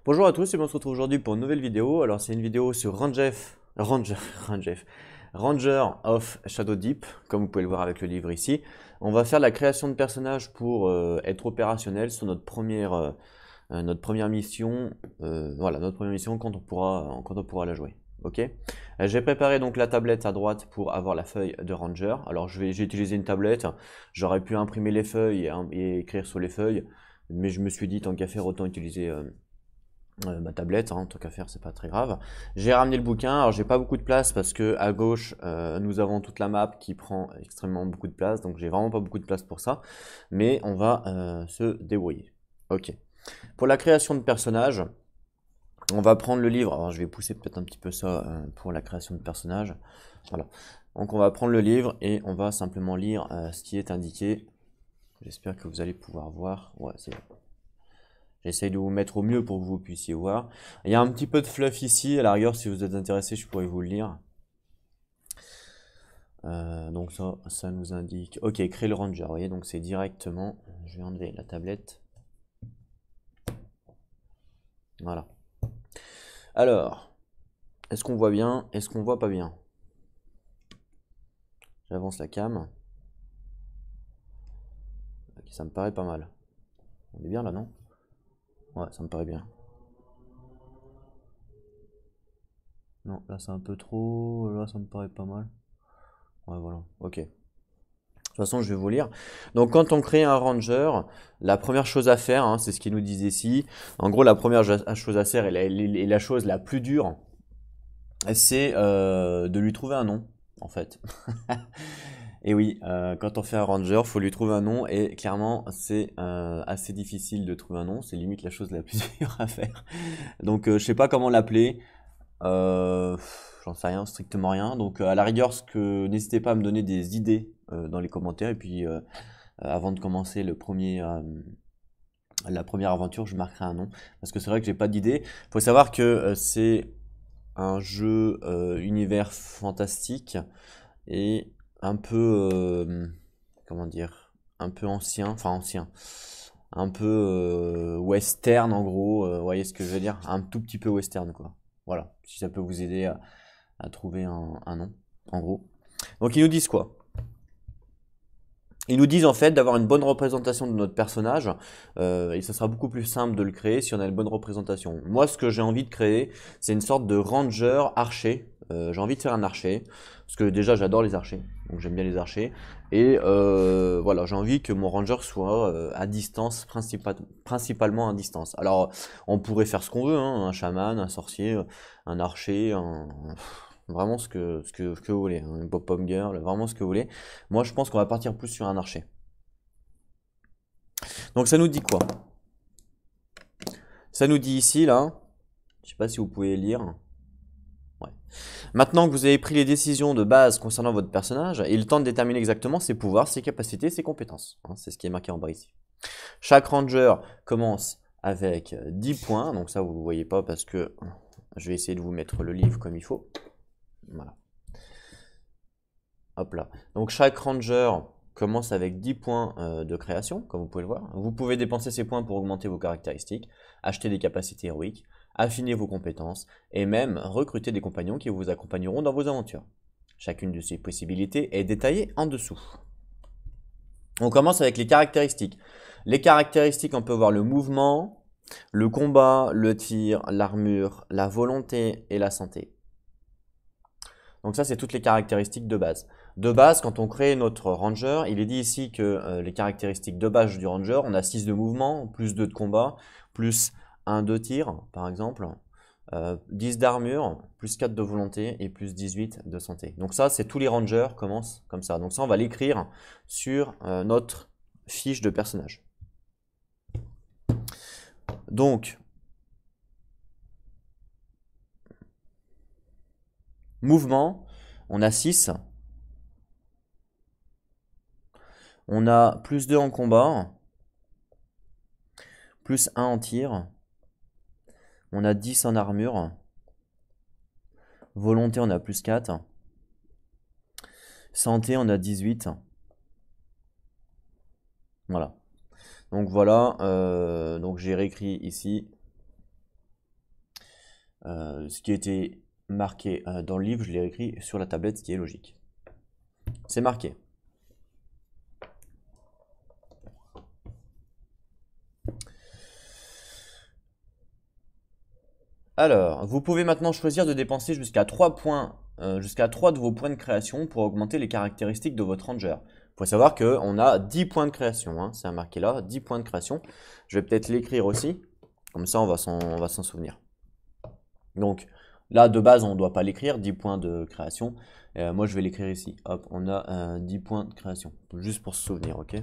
Bonjour à tous et on se retrouve aujourd'hui pour une nouvelle vidéo. Alors c'est une vidéo sur Ranger of Shadow Deep, comme vous pouvez le voir avec le livre ici. On va faire la création de personnages pour être opérationnel sur notre première mission. Voilà, notre première mission quand on pourra la jouer. Ok. J'ai préparé donc la tablette à droite pour avoir la feuille de Ranger. Alors j'ai utilisé une tablette. J'aurais pu imprimer les feuilles et écrire sur les feuilles, mais je me suis dit tant qu'à faire autant utiliser ma tablette, hein, tant qu'à faire, c'est pas très grave. J'ai ramené le bouquin, alors j'ai pas beaucoup de place parce que à gauche, nous avons toute la map qui prend extrêmement beaucoup de place, donc j'ai vraiment pas beaucoup de place pour ça, mais on va se débrouiller. Ok. Pour la création de personnages, on va prendre le livre, alors je vais pousser peut-être un petit peu ça pour la création de personnages. Voilà. Donc on va prendre le livre et on va simplement lire ce qui est indiqué. J'espère que vous allez pouvoir voir. Ouais, c'est bon. J'essaye de vous mettre au mieux pour que vous puissiez voir. Il y a un petit peu de fluff ici. À la rigueur, si vous êtes intéressé, je pourrais vous le lire. Donc ça nous indique... Ok, créer le ranger. Vous voyez, donc c'est directement... Je vais enlever la tablette. Voilà. Alors, est-ce qu'on voit bien? Est-ce qu'on voit pas bien? J'avance la cam. Ok, ça me paraît pas mal. On est bien là, non? Ouais, ça me paraît bien. Non, là c'est un peu trop... Là ça me paraît pas mal. Ouais, voilà. Ok. De toute façon, je vais vous lire. Donc, quand on crée un ranger, la première chose à faire, hein, c'est ce qu'il nous disait ici. En gros, la première chose à faire et la chose la plus dure, c'est de lui trouver un nom, en fait. Et oui, quand on fait un ranger, faut lui trouver un nom et clairement, c'est assez difficile de trouver un nom. C'est limite la chose la plus dure à faire. Donc, je sais pas comment l'appeler. J'en sais rien, strictement rien. Donc, à la rigueur, n'hésitez pas à me donner des idées dans les commentaires et puis avant de commencer la première aventure, je marquerai un nom. Parce que c'est vrai que j'ai pas d'idée. Il faut savoir que c'est un jeu univers fantastique et un peu, comment dire, un peu ancien, enfin ancien, un peu western en gros. Vous voyez ce que je veux dire? Un tout petit peu western quoi. Voilà, si ça peut vous aider à trouver un nom, en gros. Donc ils nous disent quoi? Ils nous disent en fait d'avoir une bonne représentation de notre personnage et ça sera beaucoup plus simple de le créer si on a une bonne représentation. Moi, ce que j'ai envie de créer, c'est une sorte de ranger archer. J'ai envie de faire un archer parce que déjà j'adore les archers, donc j'aime bien les archers. Et voilà, j'ai envie que mon ranger soit à distance, principalement à distance. Alors, on pourrait faire ce qu'on veut, hein, un chaman, un sorcier, un archer, vraiment ce que vous voulez, hein, une pop-pom girl, vraiment ce que vous voulez. Moi, je pense qu'on va partir plus sur un archer. Donc, ça nous dit quoi? Ça nous dit ici, là, je sais pas si vous pouvez lire. Ouais. Maintenant que vous avez pris les décisions de base concernant votre personnage, il est temps de déterminer exactement ses pouvoirs, ses capacités, ses compétences. Hein, c'est ce qui est marqué en bas ici. Chaque ranger commence avec 10 points. Donc ça, vous ne voyez pas parce que je vais essayer de vous mettre le livre comme il faut. Voilà. Hop là. Donc chaque ranger commence avec 10 points de création, comme vous pouvez le voir. Vous pouvez dépenser ces points pour augmenter vos caractéristiques, acheter des capacités héroïques, affiner vos compétences et même recruter des compagnons qui vous accompagneront dans vos aventures. Chacune de ces possibilités est détaillée en dessous. On commence avec les caractéristiques. Les caractéristiques, on peut voir le mouvement, le combat, le tir, l'armure, la volonté et la santé. Donc ça, c'est toutes les caractéristiques de base. De base, quand on crée notre ranger, il est dit ici que les caractéristiques de base du ranger, on a 6 de mouvement, plus 2 de combat, plus 1 de tir, par exemple, 10 d'armure, plus 4 de volonté et plus 18 de santé. Donc ça, c'est tous les rangers commencent comme ça. Donc ça, on va l'écrire sur notre fiche de personnage. Donc, mouvement, on a 6. On a plus 2 en combat, plus 1 en tir. On a 10 en armure. Volonté, on a plus 4. Santé, on a 18. Voilà. Donc voilà, donc j'ai réécrit ici ce qui était marqué dans le livre, je l'ai écrit sur la tablette, ce qui est logique. C'est marqué. Alors, vous pouvez maintenant choisir de dépenser jusqu'à 3 points, jusqu'à 3 de vos points de création pour augmenter les caractéristiques de votre ranger. Il faut savoir qu'on a 10 points de création, hein, c'est marqué là, 10 points de création. Je vais peut-être l'écrire aussi, comme ça on va s'en souvenir. Donc là, de base, on ne doit pas l'écrire, 10 points de création. Moi, je vais l'écrire ici. Hop, on a 10 points de création, juste pour se souvenir, ok?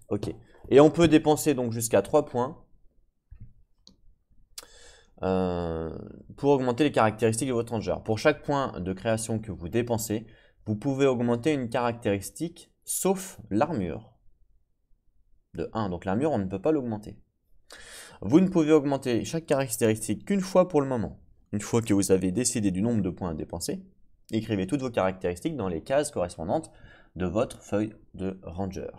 Ok. Et on peut dépenser donc jusqu'à 3 points. Pour augmenter les caractéristiques de votre ranger. Pour chaque point de création que vous dépensez, vous pouvez augmenter une caractéristique sauf l'armure de 1. Donc l'armure, on ne peut pas l'augmenter. Vous ne pouvez augmenter chaque caractéristique qu'une fois pour le moment. Une fois que vous avez décidé du nombre de points à dépenser, écrivez toutes vos caractéristiques dans les cases correspondantes de votre feuille de ranger.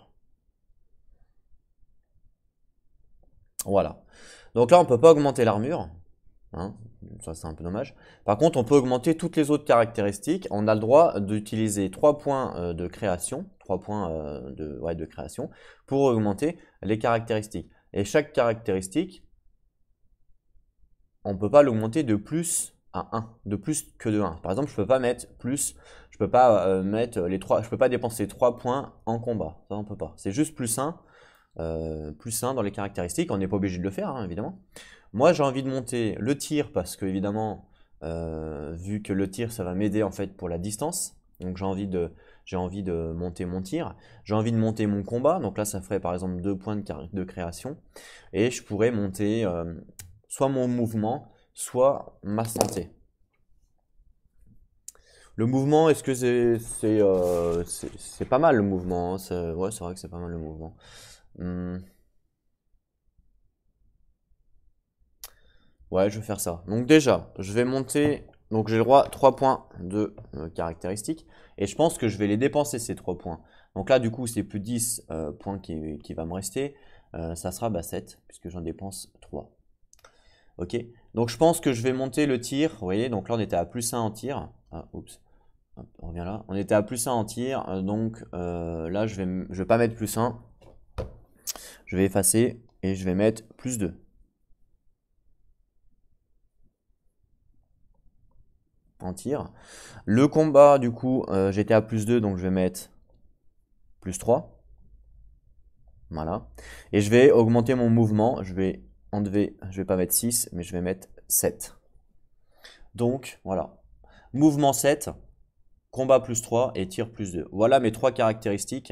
Voilà. Donc là, on ne peut pas augmenter l'armure. Hein, ça c'est un peu dommage. Par contre, on peut augmenter toutes les autres caractéristiques. On a le droit d'utiliser 3 points de création, 3 points de création pour augmenter les caractéristiques. Et chaque caractéristique, on ne peut pas l'augmenter de plus à 1, de plus que de 1. Par exemple, je ne peux pas mettre plus, je peux pas mettre les 3, je peux pas dépenser 3 points en combat. Ça, on peut pas. C'est juste plus 1 dans les caractéristiques. On n'est pas obligé de le faire, hein, évidemment. Moi, j'ai envie de monter le tir parce que, évidemment, vu que le tir, ça va m'aider en fait pour la distance. Donc, j'ai envie de monter mon tir. J'ai envie de monter mon combat. Donc là, ça ferait par exemple 2 points de création. Et je pourrais monter soit mon mouvement, soit ma santé. Le mouvement, est-ce que c'est pas mal le mouvement, hein, ouais, c'est vrai que c'est pas mal le mouvement. Ouais, je vais faire ça. Donc déjà, je vais monter. Donc j'ai le droit à 3 points de caractéristiques. Et je pense que je vais les dépenser ces 3 points. Donc là, du coup, c'est plus 10 points qui va me rester. Ça sera 7, puisque j'en dépense 3. Ok. Donc je pense que je vais monter le tir. Vous voyez, donc là, on était à plus 1 en tir. Ah, oups. Hop, on revient là. On était à plus 1 en tir. Donc là, je vais pas mettre plus 1. Je vais effacer et je vais mettre plus 2. En tir. Le combat, du coup, j'étais à plus 2, donc je vais mettre plus 3. Voilà. Et je vais augmenter mon mouvement. Je vais enlever, je vais pas mettre 6, mais je vais mettre 7. Donc, voilà. Mouvement 7, combat plus 3 et tir plus 2. Voilà mes 3 caractéristiques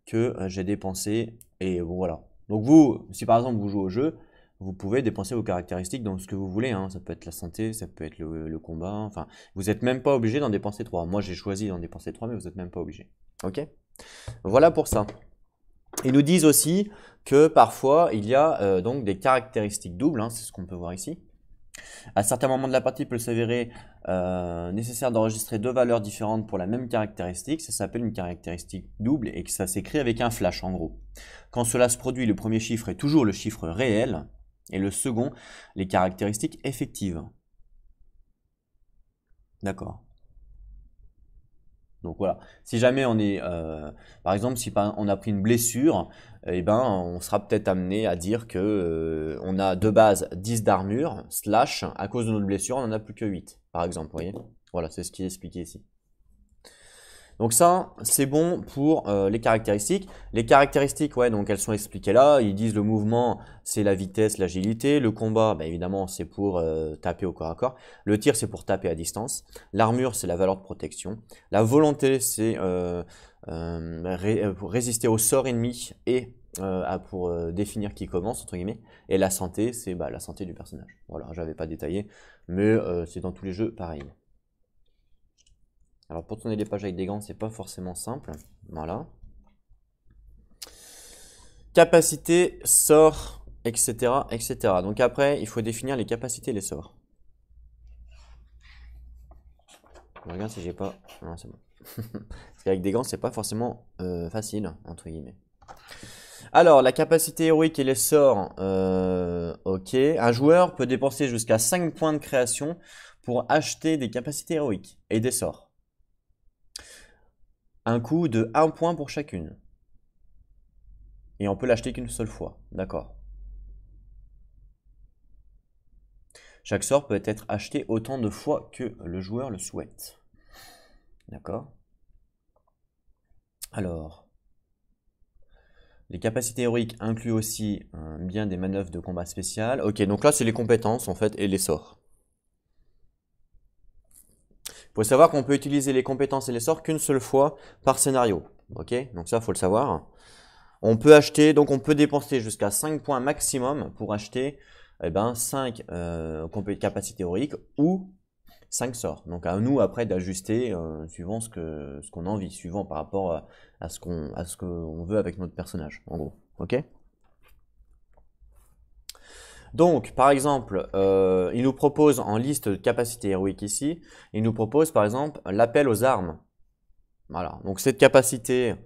que j'ai dépensées. Et voilà. Donc vous, si par exemple vous jouez au jeu, vous pouvez dépenser vos caractéristiques dans ce que vous voulez, hein. Ça peut être la santé, ça peut être le combat. Enfin, vous n'êtes même pas obligé d'en dépenser 3. Moi, j'ai choisi d'en dépenser 3, mais vous n'êtes même pas obligé. Ok? Voilà pour ça. Ils nous disent aussi que parfois, il y a donc des caractéristiques doubles. Hein, c'est ce qu'on peut voir ici. À certains moments de la partie, il peut s'avérer nécessaire d'enregistrer 2 valeurs différentes pour la même caractéristique. Ça s'appelle une caractéristique double et que ça s'écrit avec un flash en gros. Quand cela se produit, le premier chiffre est toujours le chiffre réel et le second, les caractéristiques effectives. D'accord. Donc voilà, si jamais on est, par exemple, si on a pris une blessure, eh ben, on sera peut-être amené à dire que on a de base 10 d'armure, slash, à cause de notre blessure, on n'en a plus que 8, par exemple, vous voyez. Voilà, c'est ce qui est expliqué ici. Donc ça, c'est bon pour les caractéristiques. Les caractéristiques, ouais, donc elles sont expliquées là. Ils disent le mouvement, c'est la vitesse, l'agilité. Le combat, bah, évidemment, c'est pour taper au corps à corps. Le tir, c'est pour taper à distance. L'armure, c'est la valeur de protection. La volonté, c'est pour résister au sort ennemi et pour définir qui commence, entre guillemets. Et la santé, c'est la santé du personnage. Voilà, j'avais pas détaillé, mais c'est dans tous les jeux pareil. Alors pour tourner les pages avec des gants, c'est pas forcément simple. Voilà. Capacité, sort, etc., etc. Donc après, il faut définir les capacités et les sorts. Je regarde si j'ai pas... Non, c'est bon. Parce qu'avec des gants, c'est pas forcément facile, entre guillemets. Alors, la capacité héroïque et les sorts, ok. Un joueur peut dépenser jusqu'à 5 points de création pour acheter des capacités héroïques et des sorts. Un coût de 1 point pour chacune. Et on peut l'acheter qu'une seule fois, d'accord. Chaque sort peut être acheté autant de fois que le joueur le souhaite. D'accord. Alors, les capacités héroïques incluent aussi bien des manœuvres de combat spéciales. Ok, donc là c'est les compétences en fait et les sorts. Il faut savoir qu'on peut utiliser les compétences et les sorts qu'une seule fois par scénario. Ok, donc ça faut le savoir. On peut acheter, donc on peut dépenser jusqu'à 5 points maximum pour acheter 5 capacités héroïques ou 5 sorts. Donc à nous après d'ajuster suivant ce qu'on a envie, suivant par rapport à ce qu'on veut avec notre personnage, en gros. Ok. Donc par exemple, il nous propose en liste de capacités héroïques ici, il nous propose par exemple l'appel aux armes. Voilà, donc cette capacité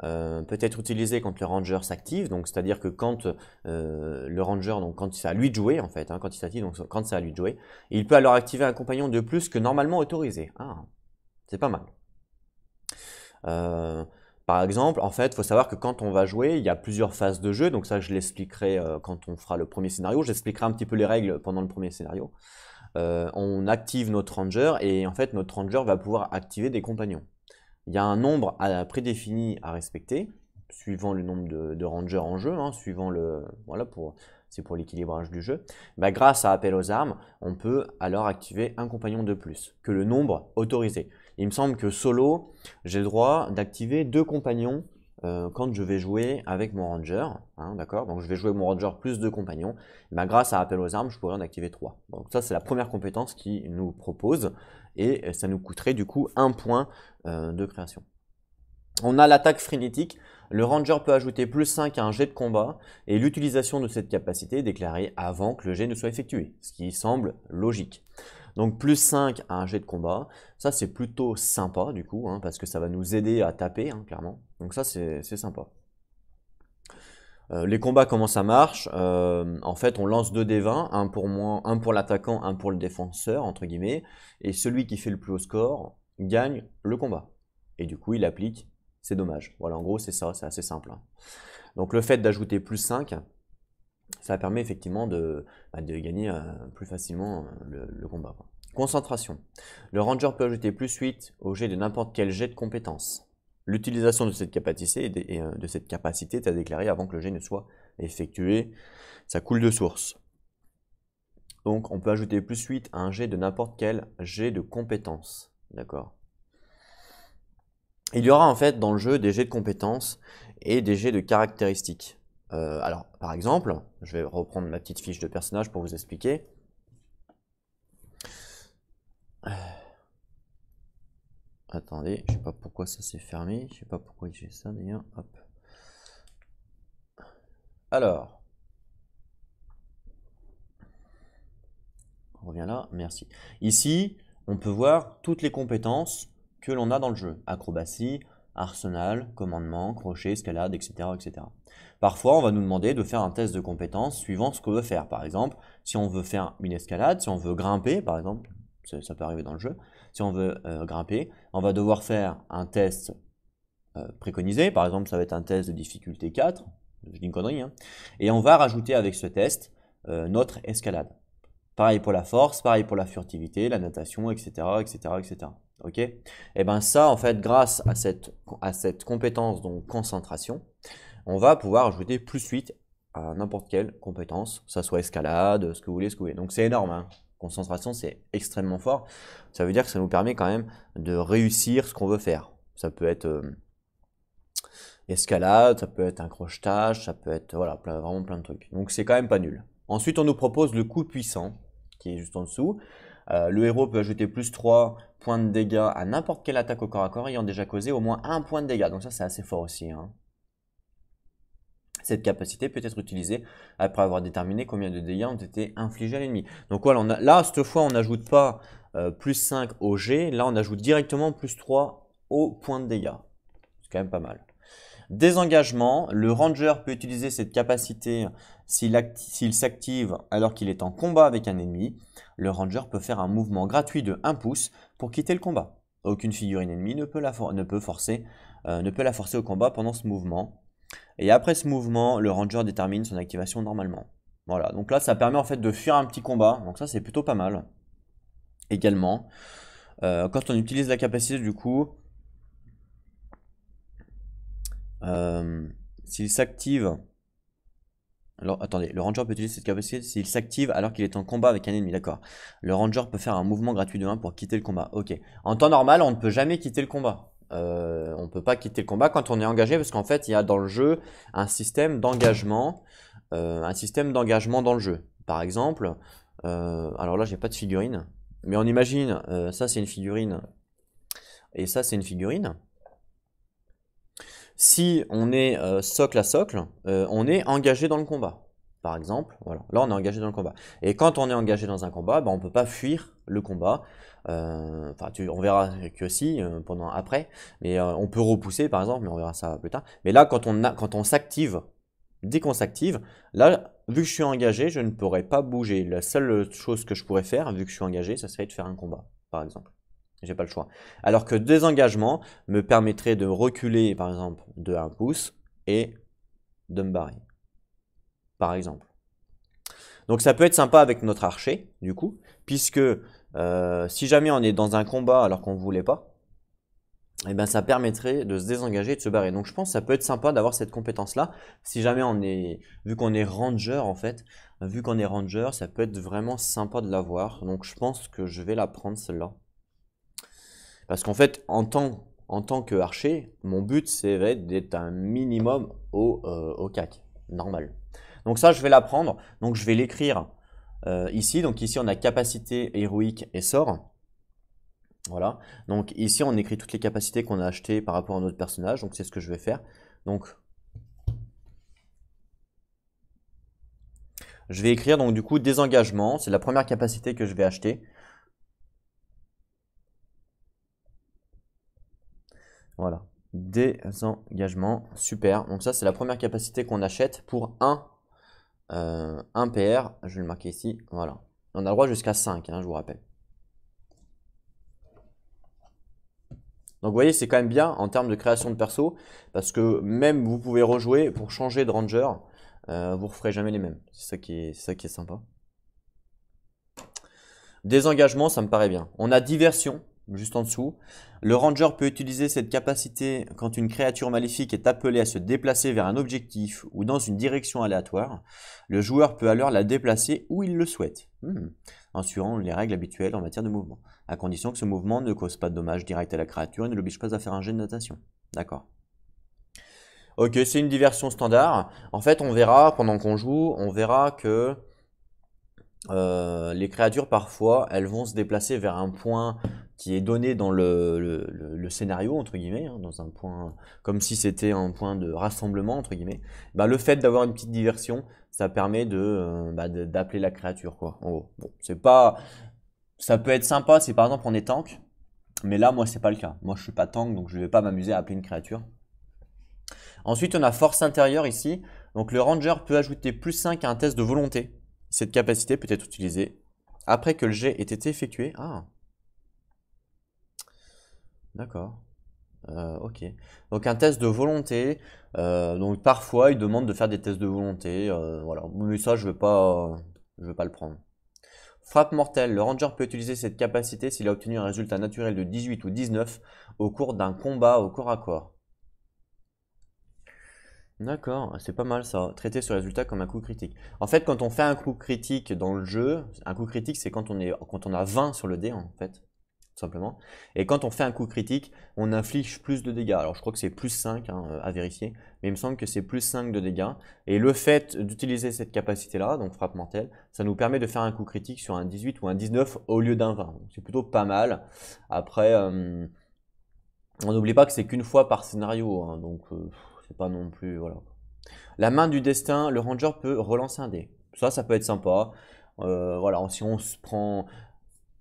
peut être utilisée quand le ranger s'active, donc c'est-à-dire que quand le ranger, donc quand c'est à lui de jouer en fait, hein, quand il s'active, donc quand c'est à lui de jouer, il peut alors activer un compagnon de plus que normalement autorisé. Ah, c'est pas mal. Par exemple, en fait, il faut savoir que quand on va jouer, il y a plusieurs phases de jeu, donc ça je l'expliquerai quand on fera le premier scénario, j'expliquerai un petit peu les règles pendant le premier scénario. On active notre ranger et en fait notre ranger va pouvoir activer des compagnons. Il y a un nombre prédéfini à respecter, suivant le nombre de rangers en jeu, hein, suivant le. Voilà, c'est pour l'équilibrage du jeu. Bah, grâce à appel aux armes, on peut alors activer un compagnon de plus que le nombre autorisé. Il me semble que solo, j'ai le droit d'activer 2 compagnons quand je vais jouer avec mon ranger. Hein, d'accord. Donc je vais jouer avec mon ranger plus 2 compagnons. Bah, grâce à appel aux armes, je pourrais en activer 3. Donc ça, c'est la première compétence qu'il nous propose. Et ça nous coûterait du coup 1 point de création. On a l'attaque frénétique. Le ranger peut ajouter plus 5 à un jet de combat et l'utilisation de cette capacité est déclarée avant que le jet ne soit effectué, ce qui semble logique. Donc plus 5 à un jet de combat, ça c'est plutôt sympa du coup, hein, parce que ça va nous aider à taper, hein, clairement. Donc ça c'est sympa. Les combats, comment ça marche? En fait, on lance 2 dés 20, un pour moi, un pour l'attaquant, un pour le défenseur, entre guillemets, et celui qui fait le plus haut score gagne le combat. Et du coup, il applique ses dommages. Voilà, en gros, c'est ça, c'est assez simple. Hein. Donc le fait d'ajouter plus 5, ça permet effectivement de gagner plus facilement le combat. Quoi. Concentration. Le ranger peut ajouter plus 8 au jet de n'importe quel jet de compétence. L'utilisation de cette capacité est à déclarer avant que le jet ne soit effectué. Ça coule de source. Donc on peut ajouter plus 8 à un jet de n'importe quel jet de compétence. D'accord. Il y aura en fait dans le jeu des jets de compétences et des jets de caractéristiques. Alors par exemple, je vais reprendre ma petite fiche de personnage pour vous expliquer. Attendez, je sais pas pourquoi ça s'est fermé, je sais pas pourquoi j'ai ça d'ailleurs. Hop. Alors, on revient là, merci. Ici, on peut voir toutes les compétences que l'on a dans le jeu. Acrobatie, arsenal, commandement, crochet, escalade, etc., etc. Parfois, on va nous demander de faire un test de compétences suivant ce qu'on veut faire. Par exemple, si on veut faire une escalade, si on veut grimper, par exemple, ça peut arriver dans le jeu, si on veut grimper, on va devoir faire un test préconisé. Par exemple, ça va être un test de difficulté 4, je dis une connerie, hein, et on va rajouter avec ce test notre escalade. Pareil pour la force, pareil pour la furtivité, la natation, etc., etc., etc. Ok? Et bien ça, en fait, grâce à cette compétence, donc concentration, on va pouvoir ajouter plus 8 à n'importe quelle compétence, que ça soit escalade, ce que vous voulez, ce que vous voulez. Donc c'est énorme, hein. Concentration, c'est extrêmement fort. Ça veut dire que ça nous permet quand même de réussir ce qu'on veut faire. Ça peut être escalade, ça peut être un crochetage, ça peut être voilà, vraiment plein de trucs. Donc c'est quand même pas nul. Ensuite, on nous propose le coup puissant, qui est juste en dessous. Le héros peut ajouter plus 3 points de dégâts à n'importe quelle attaque au corps à corps ayant déjà causé au moins 1 point de dégâts. Donc ça, c'est assez fort aussi. Hein. Cette capacité peut être utilisée après avoir déterminé combien de dégâts ont été infligés à l'ennemi. Donc voilà, là, cette fois, on n'ajoute pas plus 5 au G. Là, on ajoute directement plus 3 au point de dégâts. C'est quand même pas mal. Désengagement, le ranger peut utiliser cette capacité s'il s'active alors qu'il est en combat avec un ennemi. Le ranger peut faire un mouvement gratuit de 1 pouce pour quitter le combat. Aucune figurine ennemie ne peut la forcer au combat pendant ce mouvement. Et après ce mouvement, le ranger détermine son activation normalement. Voilà, donc là ça permet en fait de fuir un petit combat, donc ça c'est plutôt pas mal. Également, quand on utilise la capacité du coup, s'il s'active, alors attendez, le ranger peut utiliser cette capacité s'il s'active alors qu'il est en combat avec un ennemi, d'accord. Le ranger peut faire un mouvement gratuit de 1 pour quitter le combat, ok. En temps normal, on ne peut jamais quitter le combat. On ne peut pas quitter le combat quand on est engagé parce qu'en fait, il y a dans le jeu un système d'engagement dans le jeu. Par exemple, alors là, j'ai pas de figurine, mais on imagine, ça c'est une figurine et ça c'est une figurine. Si on est socle à socle, on est engagé dans le combat. Par exemple, voilà. Là, on est engagé dans le combat. Et quand on est engagé dans un combat, on ne peut pas fuir le combat. Enfin, on verra que si après, mais on peut repousser par exemple, mais on verra ça plus tard. Mais là, quand on s'active, dès qu'on s'active, là, vu que je suis engagé, je ne pourrais pas bouger. La seule chose que je pourrais faire, vu que je suis engagé, ça serait de faire un combat, par exemple. J'ai pas le choix. Alors que désengagement me permettrait de reculer, par exemple, de 1 pouce et de me barrer. Par exemple. Donc ça peut être sympa avec notre archer, du coup, puisque si jamais on est dans un combat alors qu'on ne voulait pas, eh ben ça permettrait de se désengager et de se barrer. Donc je pense que ça peut être sympa d'avoir cette compétence-là. Si jamais vu qu'on est ranger en fait, vu qu'on est ranger, ça peut être vraiment sympa de l'avoir. Donc je pense que je vais la prendre celle-là. Parce qu'en fait, en tant que archer, mon but c'est d'être un minimum au CAC, normal. Donc ça, je vais l'apprendre. Donc je vais l'écrire ici. Donc ici, on a capacité héroïque et sort. Voilà. Donc ici, on écrit toutes les capacités qu'on a achetées par rapport à notre personnage. Donc c'est ce que je vais faire. Donc je vais écrire donc du coup désengagement. C'est la première capacité que je vais acheter. Voilà. Désengagement, super. Donc ça, c'est la première capacité qu'on achète pour un PR. Je vais le marquer ici. Voilà. On a le droit jusqu'à 5, je vous rappelle. Donc vous voyez, c'est quand même bien en termes de création de perso, parce que même vous pouvez rejouer pour changer de ranger, vous ne referez jamais les mêmes. C'est ça qui est sympa. Désengagement, ça me paraît bien. On a diversion, juste en dessous. Le ranger peut utiliser cette capacité quand une créature maléfique est appelée à se déplacer vers un objectif ou dans une direction aléatoire. Le joueur peut alors la déplacer où il le souhaite, en suivant les règles habituelles en matière de mouvement, à condition que ce mouvement ne cause pas de dommages directs à la créature et ne l'oblige pas à faire un jet de natation. D'accord. Ok, c'est une diversion standard. En fait, on verra, pendant qu'on joue, on verra que les créatures, parfois, elles vont se déplacer vers un point qui est donné dans le scénario, entre guillemets, dans un point, comme si c'était un point de rassemblement, entre guillemets. Le fait d'avoir une petite diversion, ça permet d'appeler la créature, quoi. En gros. Bon, ça peut être sympa si par exemple on est tank, mais là, moi, c'est pas le cas. Moi, je suis pas tank, donc je vais pas m'amuser à appeler une créature. Ensuite, on a force intérieure ici. Donc, le ranger peut ajouter plus 5 à un test de volonté. Cette capacité peut être utilisée après que le jet ait été effectué. Ah, d'accord. Ok. Donc un test de volonté. Donc parfois, il demande de faire des tests de volonté. Voilà. Mais ça, je vais pas le prendre. Frappe mortelle. Le ranger peut utiliser cette capacité s'il a obtenu un résultat naturel de 18 ou 19 au cours d'un combat au corps à corps. D'accord, c'est pas mal ça. Traiter ce résultat comme un coup critique. En fait, quand on fait un coup critique dans le jeu, un coup critique c'est quand on a 20 sur le dé en fait, tout simplement. Et quand on fait un coup critique, on inflige plus de dégâts. Alors je crois que c'est plus 5 à vérifier, mais il me semble que c'est plus 5 de dégâts. Et le fait d'utiliser cette capacité-là, donc frappe mortelle, ça nous permet de faire un coup critique sur un 18 ou un 19 au lieu d'un 20. C'est plutôt pas mal. Après, on n'oublie pas que c'est qu'une fois par scénario, donc c'est pas non plus, voilà. La main du destin, le ranger peut relancer un dé. Ça peut être sympa. Voilà, si on se prend,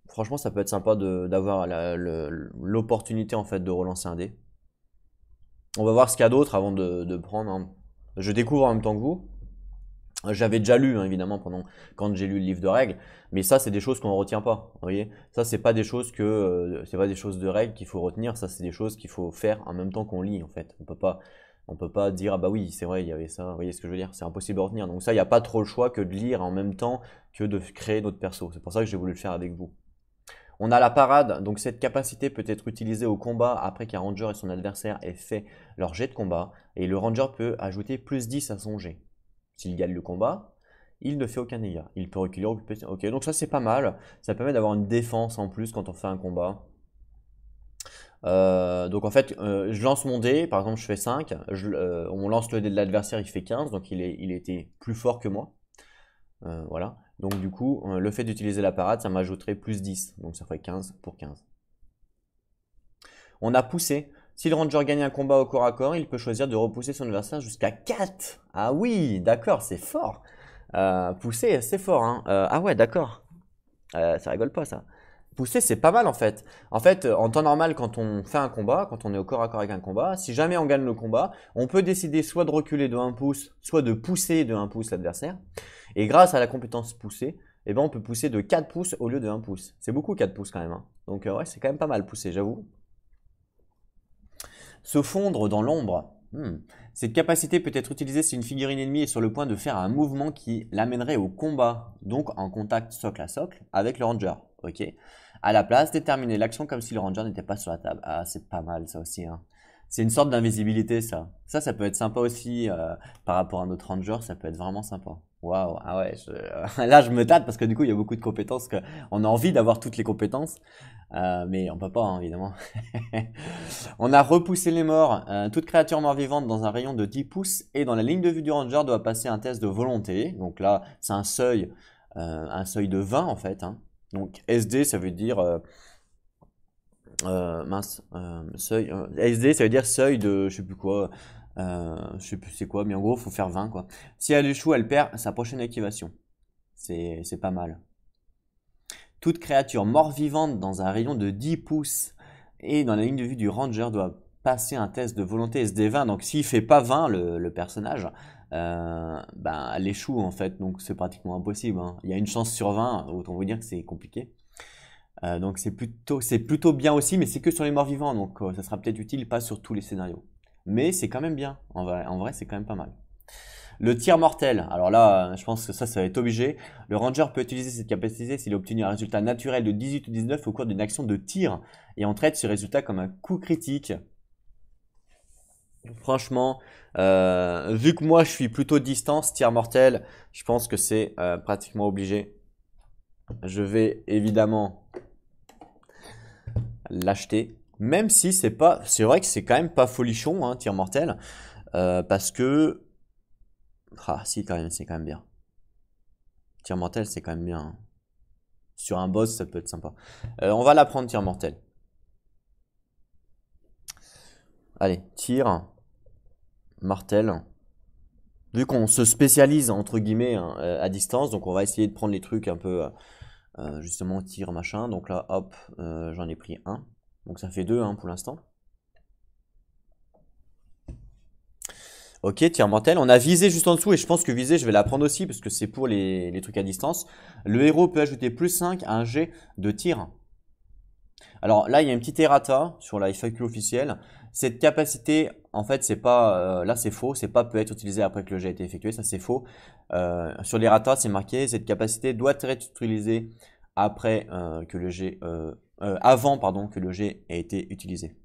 franchement, ça peut être sympa d'avoir l'opportunité en fait de relancer un dé. On va voir ce qu'il y a d'autre avant de prendre, hein. Je découvre en même temps que vous. J'avais déjà lu, hein, évidemment, quand j'ai lu le livre de règles, mais ça, c'est des choses qu'on ne retient pas. Vous voyez, ça, c'est pas des choses c'est pas des choses de règles qu'il faut retenir. Ça, c'est des choses qu'il faut faire en même temps qu'on lit, en fait. On peut pas dire ah bah oui, c'est vrai, il y avait ça. Vous voyez ce que je veux dire? C'est impossible à retenir. Donc ça, il n'y a pas trop le choix que de lire en même temps que de créer notre perso. C'est pour ça que j'ai voulu le faire avec vous. On a la parade, donc cette capacité peut être utilisée au combat après qu'un ranger et son adversaire aient fait leur jet de combat, et le ranger peut ajouter plus 10 à son jet. S'il gagne le combat, il ne fait aucun dégât. Il peut reculer. Ok, donc ça c'est pas mal. Ça permet d'avoir une défense en plus quand on fait un combat. Donc en fait, je lance mon dé, par exemple je fais 5, on lance le dé de l'adversaire, il fait 15, donc il était plus fort que moi. Voilà. Donc du coup, le fait d'utiliser la parade, ça m'ajouterait plus 10. Donc ça ferait 15 pour 15. On a poussé. Si le ranger gagne un combat au corps à corps, il peut choisir de repousser son adversaire jusqu'à 4. Ah oui, d'accord, c'est fort. Pousser, c'est fort, hein. Ah ouais, d'accord. Ça rigole pas, ça. Pousser, c'est pas mal en fait. En fait, en temps normal, quand on fait un combat, quand on est au corps à corps avec un combat, si jamais on gagne le combat, on peut décider soit de reculer de 1 pouce, soit de pousser de 1 pouce l'adversaire. Et grâce à la compétence pousser, eh ben, on peut pousser de 4 pouces au lieu de 1 pouce. C'est beaucoup 4 pouces quand même, hein. Donc ouais, c'est quand même pas mal pousser, j'avoue. Se fondre dans l'ombre. Cette capacité peut être utilisée si une figurine ennemie est sur le point de faire un mouvement qui l'amènerait au combat, donc en contact socle à socle avec le ranger. Ok. À la place, déterminer l'action comme si le ranger n'était pas sur la table. Ah, c'est pas mal ça aussi, hein. C'est une sorte d'invisibilité ça. Ça peut être sympa aussi par rapport à notre ranger, ça peut être vraiment sympa. Waouh, ah ouais, là je me tâte parce que du coup il y a beaucoup de compétences on a envie d'avoir toutes les compétences, mais on peut pas, hein, évidemment. On a repoussé les morts. Toute créature mort-vivante dans un rayon de 10 pouces et dans la ligne de vue du ranger doit passer un test de volonté. Donc là, c'est un seuil de 20 en fait, hein. Donc SD, ça veut dire seuil. SD, ça veut dire seuil de je sais plus quoi. Je sais plus c'est quoi, mais en gros, faut faire 20 quoi. Si elle échoue, elle perd sa prochaine activation. C'est pas mal. Toute créature mort-vivante dans un rayon de 10 pouces et dans la ligne de vue du ranger doit passer un test de volonté SD20. Donc s'il fait pas 20 le personnage, ben, elle échoue en fait. Donc c'est pratiquement impossible, hein. Il y a une chance sur 20, autant vous dire que c'est compliqué. Donc c'est plutôt bien aussi, mais c'est que sur les morts vivants. Donc ça sera peut-être utile, pas sur tous les scénarios. Mais c'est quand même bien. En vrai c'est quand même pas mal. Le tir mortel, alors là, je pense que ça va être obligé. Le ranger peut utiliser cette capacité s'il a obtenu un résultat naturel de 18 ou 19 au cours d'une action de tir et on traite ce résultat comme un coup critique. Franchement, vu que moi je suis plutôt distance, tir mortel, je pense que c'est pratiquement obligé. Je vais évidemment l'acheter, même si c'est vrai que c'est quand même pas folichon, hein, tir mortel, parce que ah, si, quand même, c'est quand même bien. Tir mortel, c'est quand même bien, hein. Sur un boss, ça peut être sympa. On va la prendre, tir mortel. Allez, tir mortel. Vu qu'on se spécialise, entre guillemets, hein, à distance, donc on va essayer de prendre les trucs un peu, justement, tir, machin. Donc là, hop, j'en ai pris un. Donc ça fait 2, hein, pour l'instant. Ok, tir mortel. On a visé juste en dessous et je pense que visé, je vais la prendre aussi parce que c'est pour les trucs à distance. Le héros peut ajouter plus 5 à un jet de tir. Alors là, il y a une petite errata sur la FAQ officielle. Cette capacité, en fait, c'est pas, là c'est faux, c'est pas peut être utilisé après que le jet a été effectué, ça c'est faux. Sur l'errata, c'est marqué, cette capacité doit être utilisée après que le jet, avant pardon, que le jet ait été utilisé.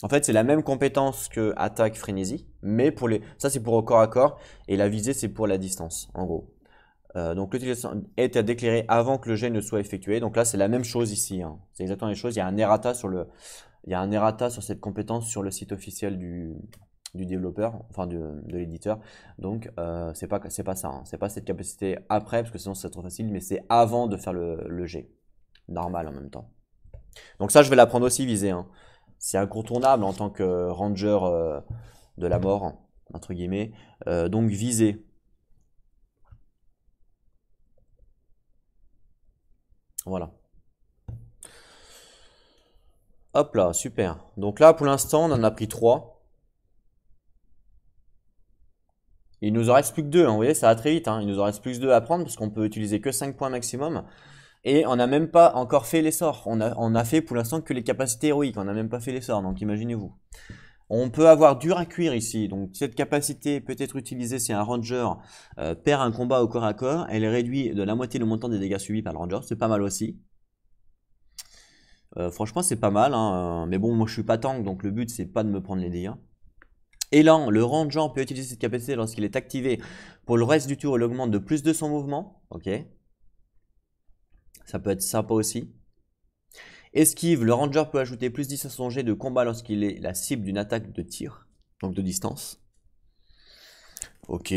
En fait, c'est la même compétence que attaque frénésie, mais ça c'est pour au corps à corps et la visée c'est pour la distance, en gros. Donc l'utilisation est à déclarer avant que le jet ne soit effectué. Donc là c'est la même chose ici, hein. C'est exactement la même chose. Il y a un errata sur cette compétence sur le site officiel du développeur, enfin de l'éditeur. Donc c'est pas ça, hein. C'est pas cette capacité après parce que sinon c'est trop facile, mais c'est avant de faire le jet normal en même temps. Donc ça je vais la prendre aussi visée, hein. C'est incontournable en tant que ranger de la mort, entre guillemets. Donc visée. Voilà. Hop là, super. Donc là, pour l'instant, on en a pris 3. Il nous en reste plus que 2, hein, vous voyez, ça va très vite, hein. Il nous en reste plus que 2 à prendre parce qu'on peut utiliser que 5 points maximum. Et on n'a même pas encore fait les sorts. On a fait pour l'instant que les capacités héroïques, on n'a même pas fait les sorts, donc imaginez-vous. On peut avoir dur à cuire ici, donc cette capacité peut être utilisée si un ranger perd un combat au corps à corps. Elle réduit de la moitié le montant des dégâts subis par le ranger, c'est pas mal aussi. Franchement c'est pas mal, hein, mais bon moi je suis pas tank, donc le but c'est pas de me prendre les dégâts. Élan, le ranger peut utiliser cette capacité lorsqu'il est activé pour le reste du tour, il augmente de plus de son mouvement, ok. Ça peut être sympa aussi. Esquive, le ranger peut ajouter plus 10 à son jet de combat lorsqu'il est la cible d'une attaque de tir, donc de distance. Ok.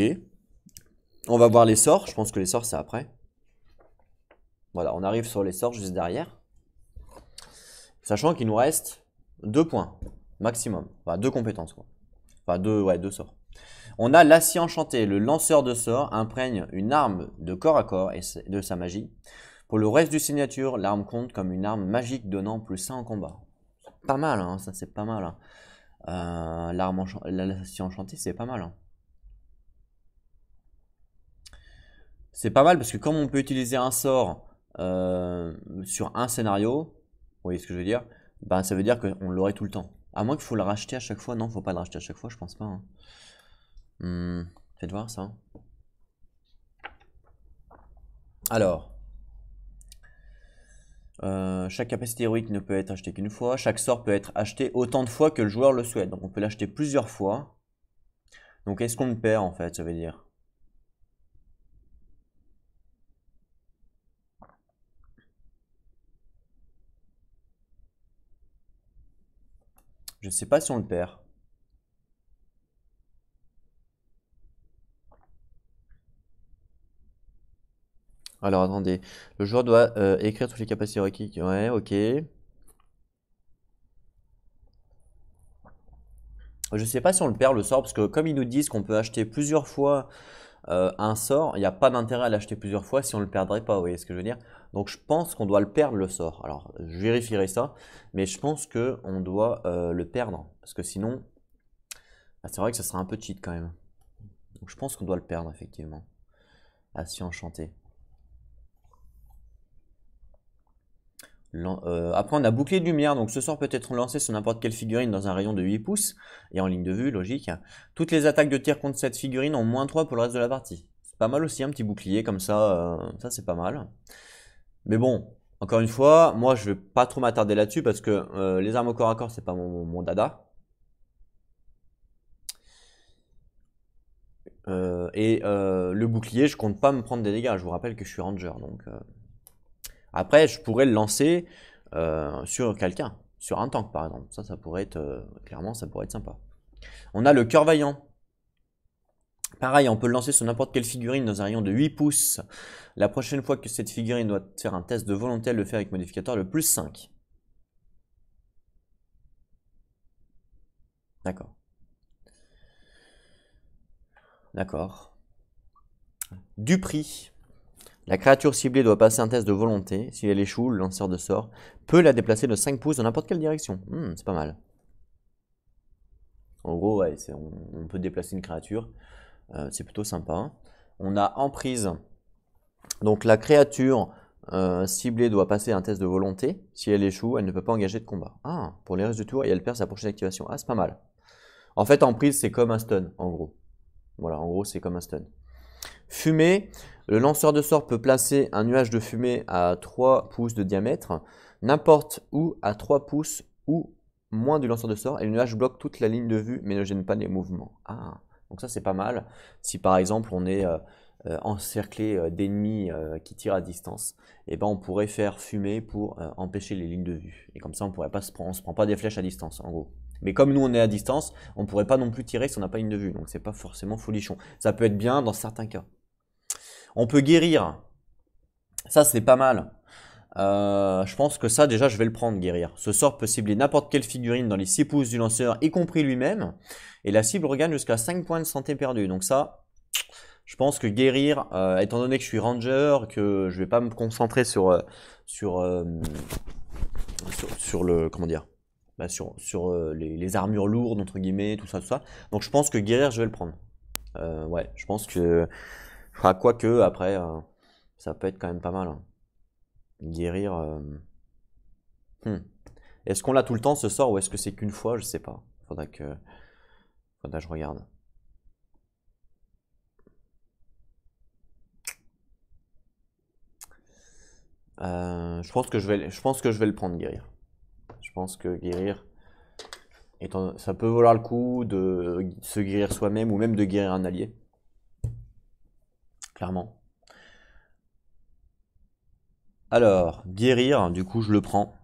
On va voir les sorts, je pense que les sorts c'est après. Voilà, on arrive sur les sorts juste derrière. Sachant qu'il nous reste 2 points maximum, enfin 2 compétences quoi. Enfin 2 sorts. On a l'acier enchanté, le lanceur de sorts imprègne une arme de corps à corps et de sa magie. Pour le reste du signature, l'arme compte comme une arme magique donnant plus 1 en combat. Pas mal, hein, ça c'est pas mal. Hein. L'acier enchanté, c'est pas mal. Hein. C'est pas mal parce que comme on peut utiliser un sort sur un scénario, vous voyez ce que je veux dire, ben, ça veut dire qu'on l'aurait tout le temps. À moins qu'il faut le racheter à chaque fois. Non, faut pas le racheter à chaque fois, je pense pas. Hein. Faites voir ça. Alors. Chaque capacité héroïque ne peut être achetée qu'une fois. Chaque sort peut être acheté autant de fois que le joueur le souhaite. Donc on peut l'acheter plusieurs fois. Donc est-ce qu'on le perd en fait, ça veut dire? Je sais pas si on le perd. Alors attendez, le joueur doit écrire toutes les capacités héroïques. Ouais, ok. Je sais pas si on le perd le sort parce que comme ils nous disent qu'on peut acheter plusieurs fois un sort, il n'y a pas d'intérêt à l'acheter plusieurs fois si on ne le perdrait pas, vous voyez ce que je veux dire? Donc je pense qu'on doit le perdre le sort. Alors je vérifierai ça, mais je pense qu'on doit le perdre parce que sinon, bah, c'est vrai que ça sera un peu cheat quand même. Donc je pense qu'on doit le perdre effectivement. Acier enchanté. Après on a bouclier de lumière, donc ce sort peut être lancé sur n'importe quelle figurine dans un rayon de 8 pouces et en ligne de vue, logique. Toutes les attaques de tir contre cette figurine ont -3 pour le reste de la partie. C'est pas mal aussi, un petit bouclier comme ça c'est pas mal. Mais bon, encore une fois, moi je vais pas trop m'attarder là-dessus parce que les armes au corps à corps c'est pas mon dada. Le bouclier, je compte pas me prendre des dégâts, je vous rappelle que je suis ranger, donc... Après, je pourrais le lancer sur quelqu'un, sur un tank par exemple. Ça pourrait être, clairement, ça pourrait être sympa. On a le cœur vaillant. Pareil, on peut le lancer sur n'importe quelle figurine dans un rayon de 8 pouces. La prochaine fois que cette figurine doit faire un test de volonté, elle le fait avec modificateur de +5. D'accord. D'accord. Du prix. La créature ciblée doit passer un test de volonté. Si elle échoue, le lanceur de sort peut la déplacer de 5 pouces dans n'importe quelle direction. C'est pas mal. En gros, ouais, on peut déplacer une créature. C'est plutôt sympa. On a emprise. Donc la créature ciblée doit passer un test de volonté. Si elle échoue, elle ne peut pas engager de combat. Ah, pour les restes du tour, et elle perd sa prochaine activation. Ah, c'est pas mal. En fait, emprise, c'est comme un stun, en gros. Voilà, en gros, c'est comme un stun. Fumée. Le lanceur de sort peut placer un nuage de fumée à 3 pouces de diamètre, n'importe où à 3 pouces ou moins du lanceur de sort, et le nuage bloque toute la ligne de vue mais ne gêne pas les mouvements. Ah, donc ça c'est pas mal. Si par exemple on est encerclé d'ennemis qui tirent à distance, et ben on pourrait faire fumer pour empêcher les lignes de vue. Et comme ça on se prend pas des flèches à distance en gros. Mais comme nous on est à distance, on pourrait pas non plus tirer si on n'a pas ligne de vue, donc c'est pas forcément folichon. Ça peut être bien dans certains cas. On peut guérir. Ça, c'est pas mal. Je pense que ça, déjà, je vais le prendre, guérir. Ce sort peut cibler n'importe quelle figurine dans les 6 pouces du lanceur, y compris lui-même. Et la cible regagne jusqu'à 5 points de santé perdus. Donc ça, je pense que guérir, étant donné que je suis ranger, que je vais pas me concentrer sur le, comment dire, sur les armures lourdes, entre guillemets, tout ça. Donc je pense que guérir, je vais le prendre. Ouais, je pense que... Enfin, quoique, après, ça peut être quand même pas mal, hein. Guérir... hmm. Est-ce qu'on l'a tout le temps ce sort ou est-ce que c'est qu'une fois? Je sais pas. Faudra que je regarde. Je pense que je vais le prendre, guérir. Je pense que guérir, ça peut valoir le coup de se guérir soi-même ou même de guérir un allié. Clairement. Alors, guérir, du coup, je le prends.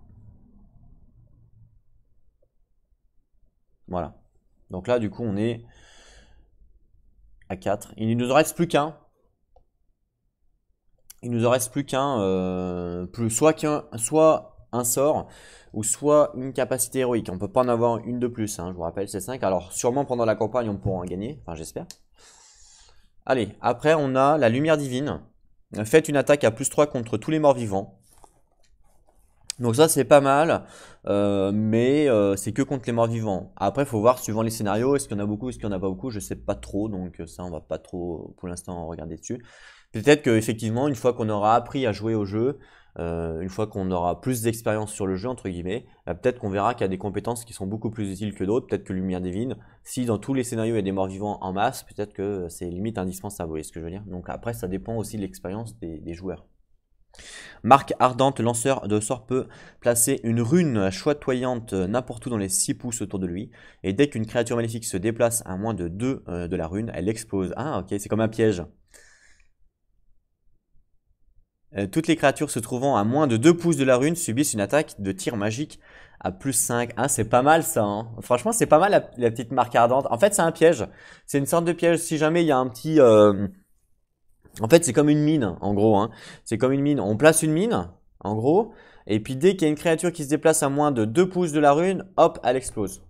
Voilà. Donc là, du coup, on est à 4. Il ne nous en reste plus qu'un. Il nous en reste plus qu'un, soit un sort, ou soit une capacité héroïque. On peut pas en avoir une de plus, hein, je vous rappelle, c'est 5. Alors, sûrement pendant la campagne, on pourra en gagner, enfin, j'espère. Allez, après, on a la lumière divine. Faites une attaque à +3 contre tous les morts vivants. Donc ça, c'est pas mal, mais c'est que contre les morts vivants. Après, il faut voir, suivant les scénarios, est-ce qu'il y en a beaucoup, est-ce qu'il n'y en a pas beaucoup, je sais pas trop, donc ça, on va pas trop, pour l'instant, regarder dessus. Peut-être qu'effectivement, une fois qu'on aura appris à jouer au jeu, une fois qu'on aura plus d'expérience sur le jeu, entre guillemets, peut-être qu'on verra qu'il y a des compétences qui sont beaucoup plus utiles que d'autres, peut-être que Lumière Divine, si dans tous les scénarios il y a des morts vivants en masse, peut-être que c'est limite indispensable, vous voyez ce que je veux dire. Donc après, ça dépend aussi de l'expérience des joueurs. Marque ardente, lanceur de sort peut placer une rune chatoyante n'importe où dans les 6 pouces autour de lui. Et dès qu'une créature maléfique se déplace à moins de 2 de la rune, elle explose. Ah ok, c'est comme un piège. Toutes les créatures se trouvant à moins de 2 pouces de la rune subissent une attaque de tir magique à +5. Ah, c'est pas mal ça, hein. Franchement, c'est pas mal la petite marque ardente. En fait, c'est un piège. C'est une sorte de piège. Si jamais il y a un petit... En fait, c'est comme une mine, en gros, hein. C'est comme une mine. On place une mine, en gros. Et puis, dès qu'il y a une créature qui se déplace à moins de 2 pouces de la rune, hop, elle explose.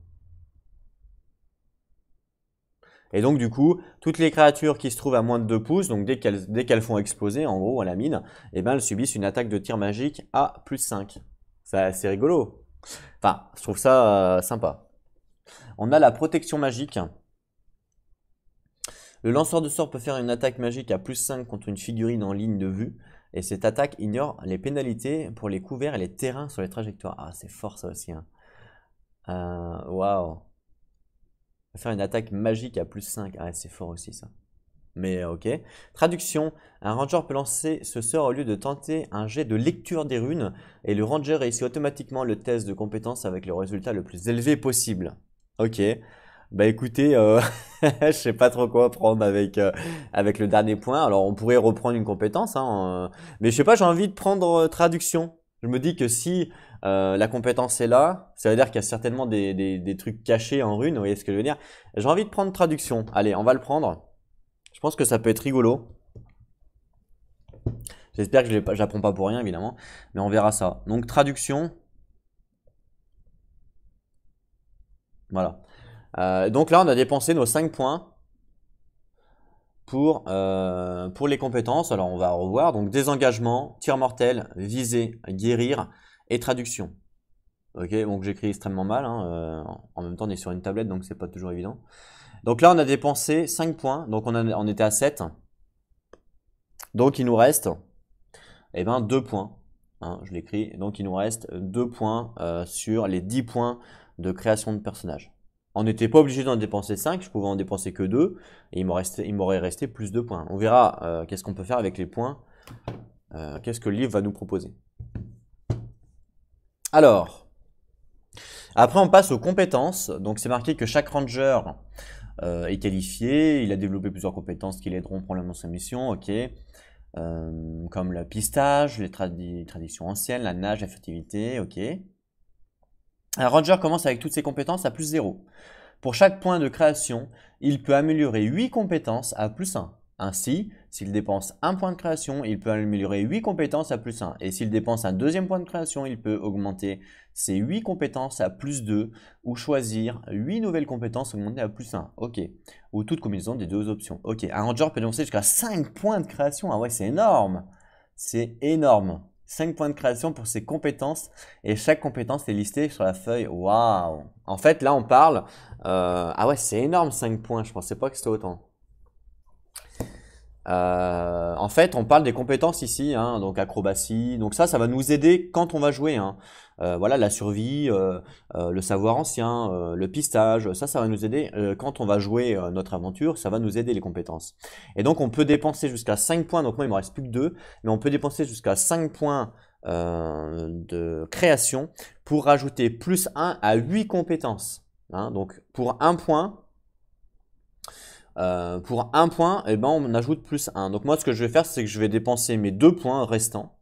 Et donc, du coup, toutes les créatures qui se trouvent à moins de 2 pouces, donc dès qu'elles font exploser, en gros, à la mine, eh ben, elles subissent une attaque de tir magique à +5. C'est rigolo. Enfin, je trouve ça sympa. On a la protection magique. Le lanceur de sort peut faire une attaque magique à +5 contre une figurine en ligne de vue. Et cette attaque ignore les pénalités pour les couverts et les terrains sur les trajectoires. Ah, c'est fort ça aussi, hein. Waouh. Faire une attaque magique à +5. Ah, c'est fort aussi ça. Mais ok. Traduction. Un ranger peut lancer ce sort au lieu de tenter un jet de lecture des runes. Et le ranger réussit automatiquement le test de compétence avec le résultat le plus élevé possible. Ok. Bah écoutez, je sais pas trop quoi prendre avec le dernier point. Alors on pourrait reprendre une compétence, hein, mais je sais pas, j'ai envie de prendre traduction. Je me dis que si la compétence est là, ça veut dire qu'il y a certainement des trucs cachés en rune, vous voyez ce que je veux dire? J'ai envie de prendre traduction. Allez, on va le prendre. Je pense que ça peut être rigolo. J'espère que j'apprends pas pour rien, évidemment, mais on verra ça. Donc traduction. Voilà. Donc là, on a dépensé nos 5 points pour les compétences. Alors, on va revoir. Donc, désengagement, tir mortel, viser, guérir et traduction. Ok, donc j'écris extrêmement mal, hein. En même temps, on est sur une tablette, donc c'est pas toujours évident. Donc là, on a dépensé 5 points. Donc, on était à 7. Donc, il nous reste 2 points. Hein, je l'écris. Donc, il nous reste 2 points sur les 10 points de création de personnage. On n'était pas obligé d'en dépenser 5, je pouvais en dépenser que 2, et il m'aurait resté plus de points. On verra qu'est-ce qu'on peut faire avec les points, qu'est-ce que le livre va nous proposer. Alors, après on passe aux compétences. Donc c'est marqué que chaque ranger est qualifié, il a développé plusieurs compétences qui l'aideront probablement dans sa mission, ok. Comme le pistage, les traditions anciennes, la nage, la furtivité, ok. Un ranger commence avec toutes ses compétences à +0. Pour chaque point de création, il peut améliorer 8 compétences à +1. Ainsi, s'il dépense un point de création, il peut améliorer 8 compétences à +1. Et s'il dépense un deuxième point de création, il peut augmenter ses 8 compétences à +2 ou choisir 8 nouvelles compétences augmentées à +1. Ok. Ou toute combinaison des deux options. Ok. Un ranger peut dépenser jusqu'à 5 points de création. Ah ouais, c'est énorme. C'est énorme. 5 points de création pour ses compétences et chaque compétence est listée sur la feuille. Waouh! En fait, là, on parle. Ah ouais, c'est énorme 5 points. Je pensais pas que c'était autant. En fait, on parle des compétences ici, hein, donc acrobatie. Donc ça va nous aider quand on va jouer, hein. Voilà, la survie, le savoir ancien, le pistage, ça va nous aider quand on va jouer notre aventure, ça va nous aider les compétences. Et donc on peut dépenser jusqu'à 5 points, donc moi il me reste plus que 2, mais on peut dépenser jusqu'à 5 points de création pour rajouter plus 1 à 8 compétences. Hein. Donc pour un point, eh ben, on ajoute plus 1. Donc moi, ce que je vais faire, c'est que je vais dépenser mes 2 points restants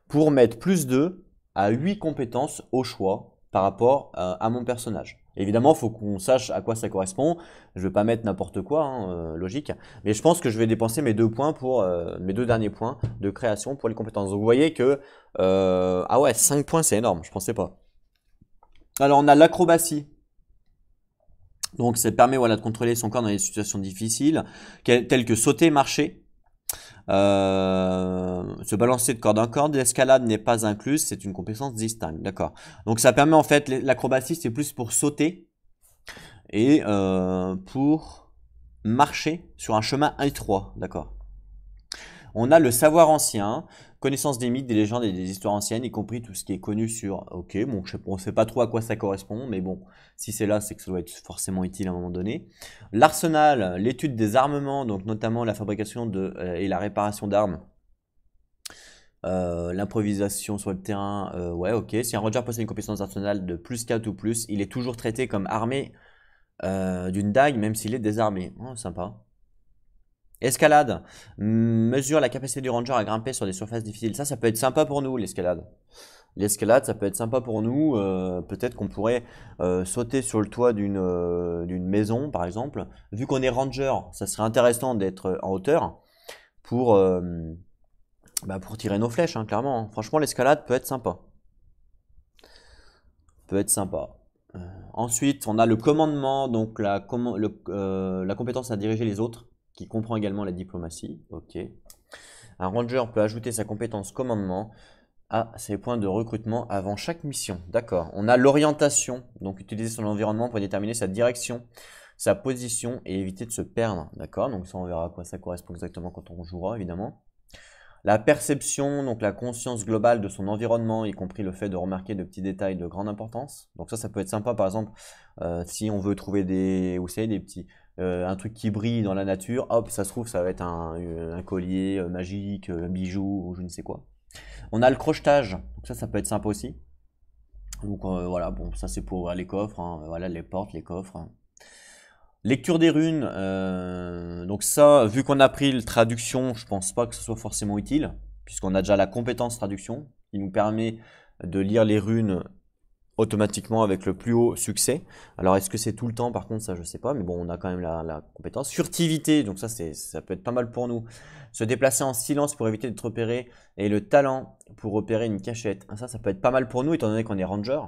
pour mettre plus 2 à 8 compétences au choix par rapport à mon personnage. Évidemment, il faut qu'on sache à quoi ça correspond. Je ne vais pas mettre n'importe quoi, hein, logique. Mais je pense que je vais dépenser mes 2 points pour mes 2 derniers points de création pour les compétences. Donc vous voyez que ah ouais, 5 points, c'est énorme. Je pensais pas. Alors on a l'acrobatie. Donc ça permet voilà, de contrôler son corps dans des situations difficiles, telles que sauter, marcher, se balancer de corde en corde. L'escalade n'est pas incluse, c'est une compétence distincte. D'accord. Donc ça permet en fait, l'acrobatie c'est plus pour sauter et pour marcher sur un chemin étroit. D'accord. On a le savoir ancien, connaissance des mythes, des légendes et des histoires anciennes, y compris tout ce qui est connu sur... Ok, bon, on ne sait pas trop à quoi ça correspond, mais bon, si c'est là, c'est que ça doit être forcément utile à un moment donné. L'arsenal, l'étude des armements, donc notamment la fabrication et la réparation d'armes. L'improvisation sur le terrain, ouais, ok. Si un ranger possède une compétence d'arsenal de plus 4 ou plus, il est toujours traité comme armé d'une dague, même s'il est désarmé. Oh, sympa. Escalade, mesure la capacité du ranger à grimper sur des surfaces difficiles. Ça peut être sympa pour nous, l'escalade. L'escalade, ça peut être sympa pour nous. Peut-être qu'on pourrait sauter sur le toit d'une maison, par exemple. Vu qu'on est ranger, ça serait intéressant d'être en hauteur pour, pour tirer nos flèches, hein, clairement. Hein. Franchement, l'escalade peut être sympa. Peut être sympa. Ensuite, on a le commandement, donc la compétence à diriger les autres, qui comprend également la diplomatie. Ok. Un ranger peut ajouter sa compétence commandement à ses points de recrutement avant chaque mission. D'accord. On a l'orientation, donc utiliser son environnement pour déterminer sa direction, sa position et éviter de se perdre. D'accord. Donc ça, on verra à quoi ça correspond exactement quand on jouera, évidemment. La perception, donc la conscience globale de son environnement, y compris le fait de remarquer de petits détails de grande importance. Donc ça peut être sympa, par exemple, si on veut trouver vous savez, des petits, un truc qui brille dans la nature, hop, ça se trouve, ça va être un collier magique, un bijou, ou je ne sais quoi. On a le crochetage, donc ça peut être sympa aussi. Donc voilà, bon, ça c'est pour les coffres, hein, voilà, les portes, les coffres. Hein. Lecture des runes, donc ça, vu qu'on a pris le traduction, je pense pas que ce soit forcément utile, puisqu'on a déjà la compétence traduction, qui nous permet de lire les runes automatiquement avec le plus haut succès. Alors est-ce que c'est tout le temps, par contre, ça je sais pas, mais bon, on a quand même la compétence. Furtivité, donc ça peut être pas mal pour nous. Se déplacer en silence pour éviter d'être repéré, et le talent pour repérer une cachette. Ça peut être pas mal pour nous, étant donné qu'on est ranger.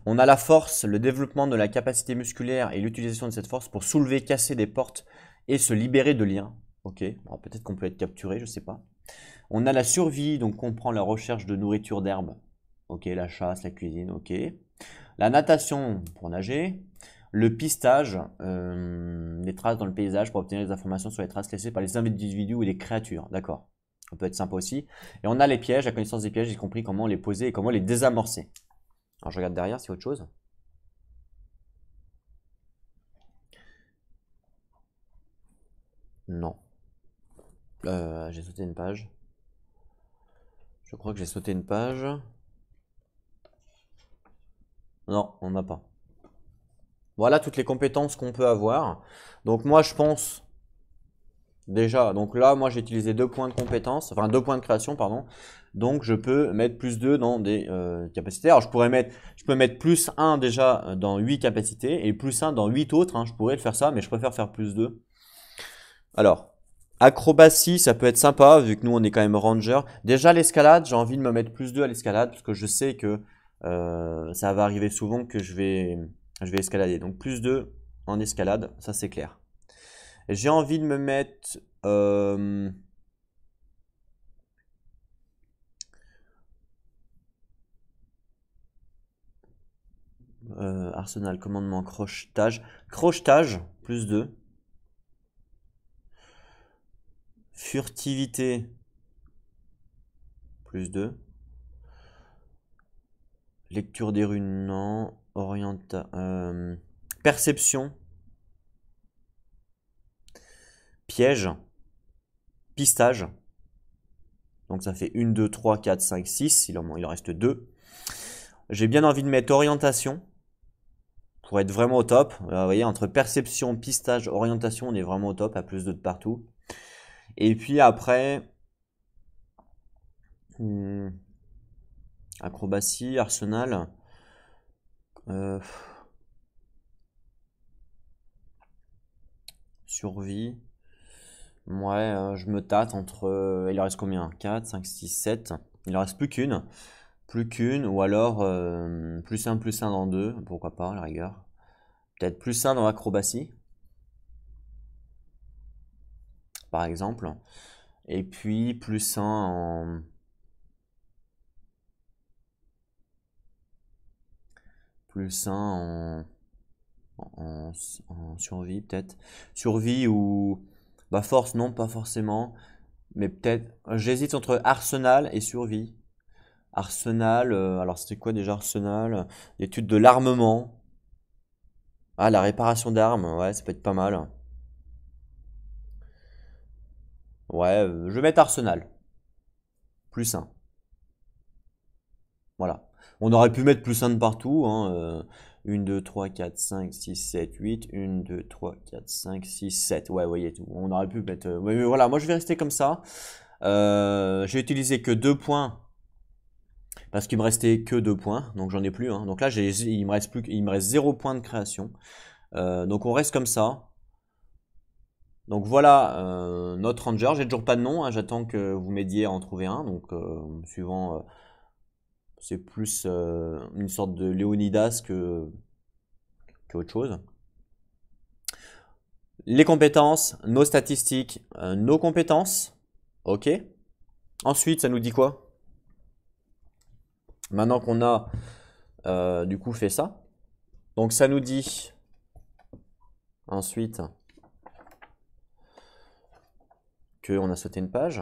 On a la force, le développement de la capacité musculaire et l'utilisation de cette force pour soulever, casser des portes et se libérer de liens. Ok, peut-être qu'on peut être capturé, je sais pas. On a la survie, donc comprend la recherche de nourriture d'herbe. Ok, la chasse, la cuisine, ok. La natation pour nager. Le pistage, les traces dans le paysage pour obtenir des informations sur les traces laissées par les individus ou les créatures. D'accord, ça peut être sympa aussi. Et on a les pièges, la connaissance des pièges, y compris comment les poser et comment les désamorcer. Alors je regarde derrière, c'est autre chose. Non. J'ai sauté une page. Je crois que j'ai sauté une page. Non, on n'a pas. Voilà toutes les compétences qu'on peut avoir. Donc moi je pense déjà, donc là moi j'ai utilisé 2 points de compétence, enfin 2 points de création, pardon. Donc je peux mettre plus 2 dans des capacités. Alors je peux mettre plus 1 déjà dans 8 capacités et plus 1 dans 8 autres. Hein. Je pourrais faire ça, mais je préfère faire plus 2. Alors, acrobatie, ça peut être sympa, vu que nous on est quand même ranger. Déjà l'escalade, j'ai envie de me mettre plus 2 à l'escalade, parce que je sais que ça va arriver souvent que je vais escalader. Donc plus 2 en escalade, ça c'est clair. J'ai envie de me mettre... arsenal, commandement, crochetage. Crochetage, plus 2. Furtivité, plus 2. Lecture des runes, non. Perception. Piège. Pistage. Donc ça fait 1, 2, 3, 4, 5, 6. Il en reste 2. J'ai bien envie de mettre orientation. Pour être vraiment au top. Vous voyez, entre perception, pistage, orientation, on est vraiment au top. À plus 2 de partout. Et puis après... acrobatie, arsenal. Survie. Ouais, je me tâte entre... il en reste combien? 4, 5, 6, 7. Il en reste plus qu'une. Plus qu'une, ou alors plus 1 dans 2. Pourquoi pas, à la rigueur. Peut-être plus 1 dans l'acrobatie. Par exemple. Et puis plus 1 en... Plus 1 en survie, peut-être. Survie ou... Bah force, non, pas forcément. Mais peut-être... J'hésite entre arsenal et survie. Arsenal, alors c'était quoi déjà arsenal? L'étude de l'armement. Ah, la réparation d'armes, ouais, ça peut être pas mal. Ouais, je vais mettre arsenal. Plus 1. Voilà. On aurait pu mettre plus 1 de partout. Hein, 1, 2, 3, 4, 5, 6, 7, 8. 1, 2, 3, 4, 5, 6, 7. Ouais, vous voyez tout. On aurait pu mettre... mais voilà, moi je vais rester comme ça. J'ai utilisé que 2 points. Parce qu'il me restait que 2 points. Donc j'en ai plus. Hein. Donc là, il me reste 0 point de création. Donc on reste comme ça. Donc voilà notre ranger. J'ai toujours pas de nom. Hein. J'attends que vous m'aidiez à en trouver un. Donc suivant... c'est plus une sorte de Léonidas que autre chose. Les compétences, nos statistiques, nos compétences. Ok. Ensuite, ça nous dit quoi? Maintenant qu'on a du coup fait ça. Donc ça nous dit ensuite qu'on a sauté une page.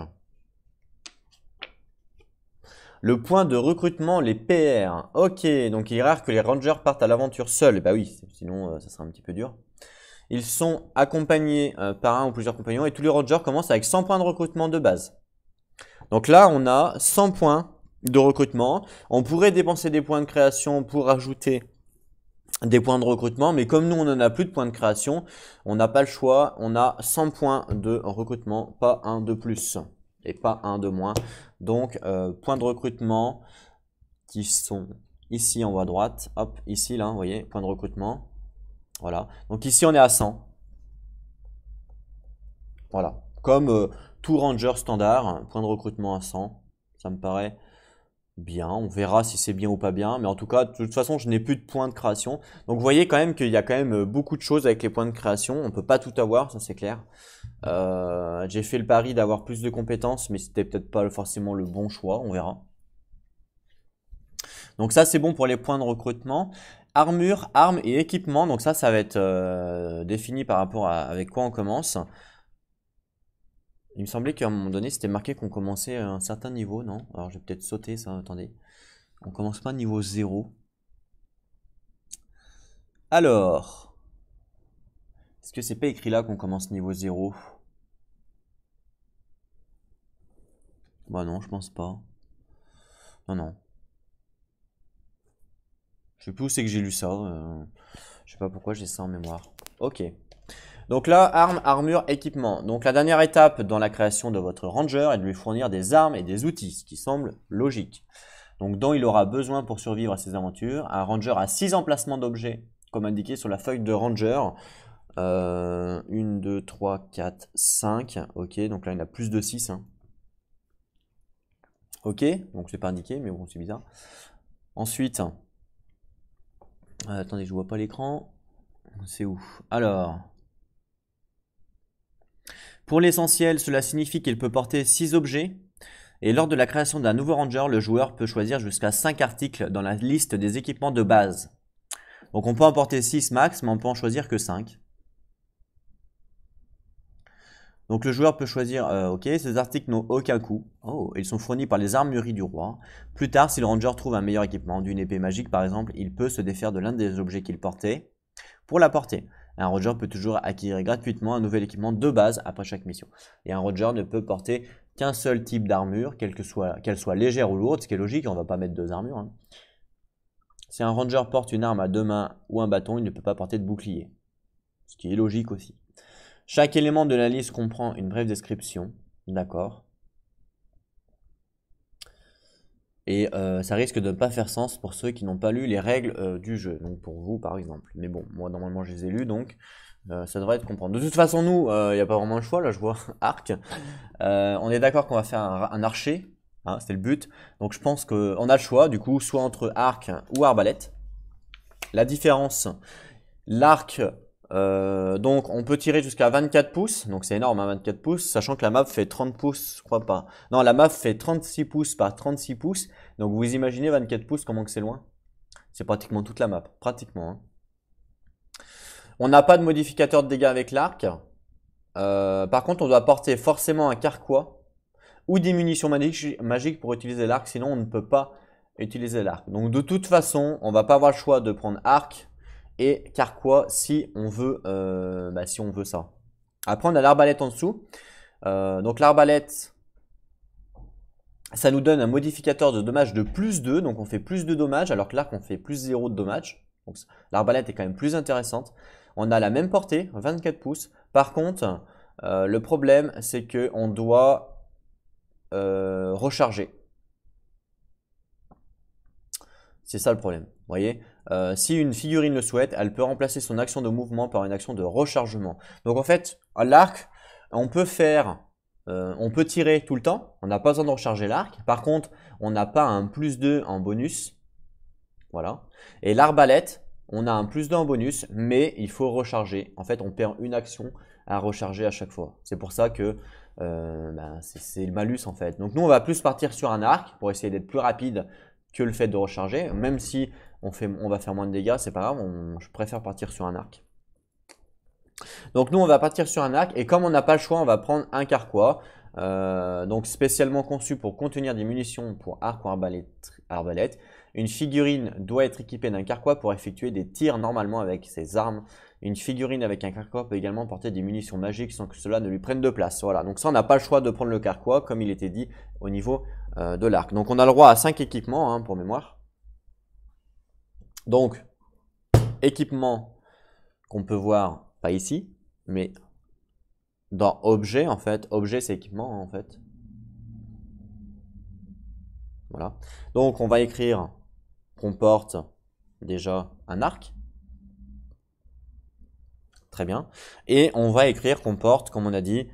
Le point de recrutement, les PR. Ok, donc il est rare que les rangers partent à l'aventure seuls. Bah oui, sinon ça serait un petit peu dur. Ils sont accompagnés par un ou plusieurs compagnons et tous les rangers commencent avec 100 points de recrutement de base. Donc là, on a 100 points de recrutement. On pourrait dépenser des points de création pour ajouter des points de recrutement, mais comme nous, on n'en a plus de points de création, on n'a pas le choix. On a 100 points de recrutement, pas un de plus et pas un de moins. Donc, points de recrutement qui sont ici en haut à droite. Hop, ici, là, vous voyez, point de recrutement. Voilà. Donc ici, on est à 100. Voilà. Comme tout ranger standard, point de recrutement à 100. Ça me paraît bien. On verra si c'est bien ou pas bien. Mais en tout cas, de toute façon, je n'ai plus de points de création. Donc vous voyez quand même qu'il y a quand même beaucoup de choses avec les points de création. On ne peut pas tout avoir, ça c'est clair. J'ai fait le pari d'avoir plus de compétences, mais c'était peut-être pas forcément le bon choix. On verra. Donc ça, c'est bon pour les points de recrutement. Armure, armes et équipement. Donc ça va être défini par rapport à avec quoi on commence. Il me semblait qu'à un moment donné, c'était marqué qu'on commençait à un certain niveau, non? Alors, je vais peut-être sauter ça, attendez. On commence pas niveau 0. Alors, est-ce que c'est pas écrit là qu'on commence niveau 0? Bah non, je pense pas. Non, non. Je sais plus où c'est que j'ai lu ça. Je sais pas pourquoi j'ai ça en mémoire. Ok. Donc là, armes, armure, équipement. Donc la dernière étape dans la création de votre ranger est de lui fournir des armes et des outils, ce qui semble logique. Donc dont il aura besoin pour survivre à ses aventures. Un ranger a 6 emplacements d'objets, comme indiqué sur la feuille de ranger. 1, 2, 3, 4, 5. Ok, donc là il y en a plus de 6. Hein. Ok, donc c'est pas indiqué, mais bon, c'est bizarre. Ensuite, attendez, je vois pas l'écran. C'est où? Alors, pour l'essentiel, cela signifie qu'il peut porter 6 objets. Et lors de la création d'un nouveau ranger, le joueur peut choisir jusqu'à 5 articles dans la liste des équipements de base. Donc on peut en porter 6 max, mais on peut en choisir que 5. Donc le joueur peut choisir, ok, ces articles n'ont aucun coût. Oh, ils sont fournis par les armureries du roi. Plus tard, si le ranger trouve un meilleur équipement, d'une épée magique par exemple, il peut se défaire de l'un des objets qu'il portait pour la porter. Un ranger peut toujours acquérir gratuitement un nouvel équipement de base après chaque mission. Et un ranger ne peut porter qu'un seul type d'armure, qu'elle soit légère ou lourde, ce qui est logique, on ne va pas mettre deux armures. Hein. Si un ranger porte une arme à deux mains ou un bâton, il ne peut pas porter de bouclier. Ce qui est logique aussi. Chaque élément de la liste comprend une brève description. D'accord. Et ça risque de ne pas faire sens pour ceux qui n'ont pas lu les règles du jeu. Donc pour vous par exemple. Mais bon, moi normalement je les ai lus, donc ça devrait être comprendre. De toute façon, nous, il n'y a pas vraiment le choix. Là, je vois arc. On est d'accord qu'on va faire un archer. Hein, c'était le but. Donc je pense qu'on a le choix, du coup, soit entre arc ou arbalète. La différence, l'arc, donc on peut tirer jusqu'à 24 pouces. Donc c'est énorme, hein, 24 pouces. Sachant que la map fait 30 pouces, je crois pas. Non, la map fait 36 pouces par 36 pouces. Donc vous imaginez 24 pouces, comment que c'est loin? C'est pratiquement toute la map. Pratiquement. Hein. On n'a pas de modificateur de dégâts avec l'arc. Par contre, on doit porter forcément un carquois ou des munitions magiques pour utiliser l'arc, sinon on ne peut pas utiliser l'arc. Donc de toute façon, on va pas avoir le choix de prendre arc et carquois si on veut, ça. Après, on a l'arbalète en dessous. Donc l'arbalète, ça nous donne un modificateur de dommage de plus 2, donc on fait plus de dommages, alors que l'arc on fait plus 0 de dommages. Donc l'arbalète est quand même plus intéressante. On a la même portée, 24 pouces. Par contre, le problème, c'est qu'on doit recharger. C'est ça le problème. Vous voyez, si une figurine le souhaite, elle peut remplacer son action de mouvement par une action de rechargement. Donc en fait, à l'arc, on peut tirer tout le temps. On n'a pas besoin de recharger l'arc. Par contre, on n'a pas un plus 2 en bonus. Voilà. Et l'arbalète, on a un plus 2 en bonus, mais il faut recharger. En fait, on perd une action à recharger à chaque fois. C'est pour ça que c'est le malus en fait. Donc nous, on va plus partir sur un arc pour essayer d'être plus rapide que le fait de recharger. Même si on va faire moins de dégâts, c'est pas grave, je préfère partir sur un arc. Donc nous, on va partir sur un arc et comme on n'a pas le choix, on va prendre un carquois. Donc spécialement conçu pour contenir des munitions pour arc ou arbalète. Une figurine doit être équipée d'un carquois pour effectuer des tirs normalement avec ses armes. Une figurine avec un carquois peut également porter des munitions magiques sans que cela ne lui prenne de place. Voilà, donc ça on n'a pas le choix de prendre le carquois comme il était dit au niveau de l'arc. Donc on a le droit à 5 équipements hein, pour mémoire. Donc, équipement qu'on peut voir, pas ici, mais dans objet en fait. Objet c'est équipement en fait. Voilà. Donc on va écrire qu'on porte déjà un arc. Très bien. Et on va écrire qu'on porte, comme on a dit,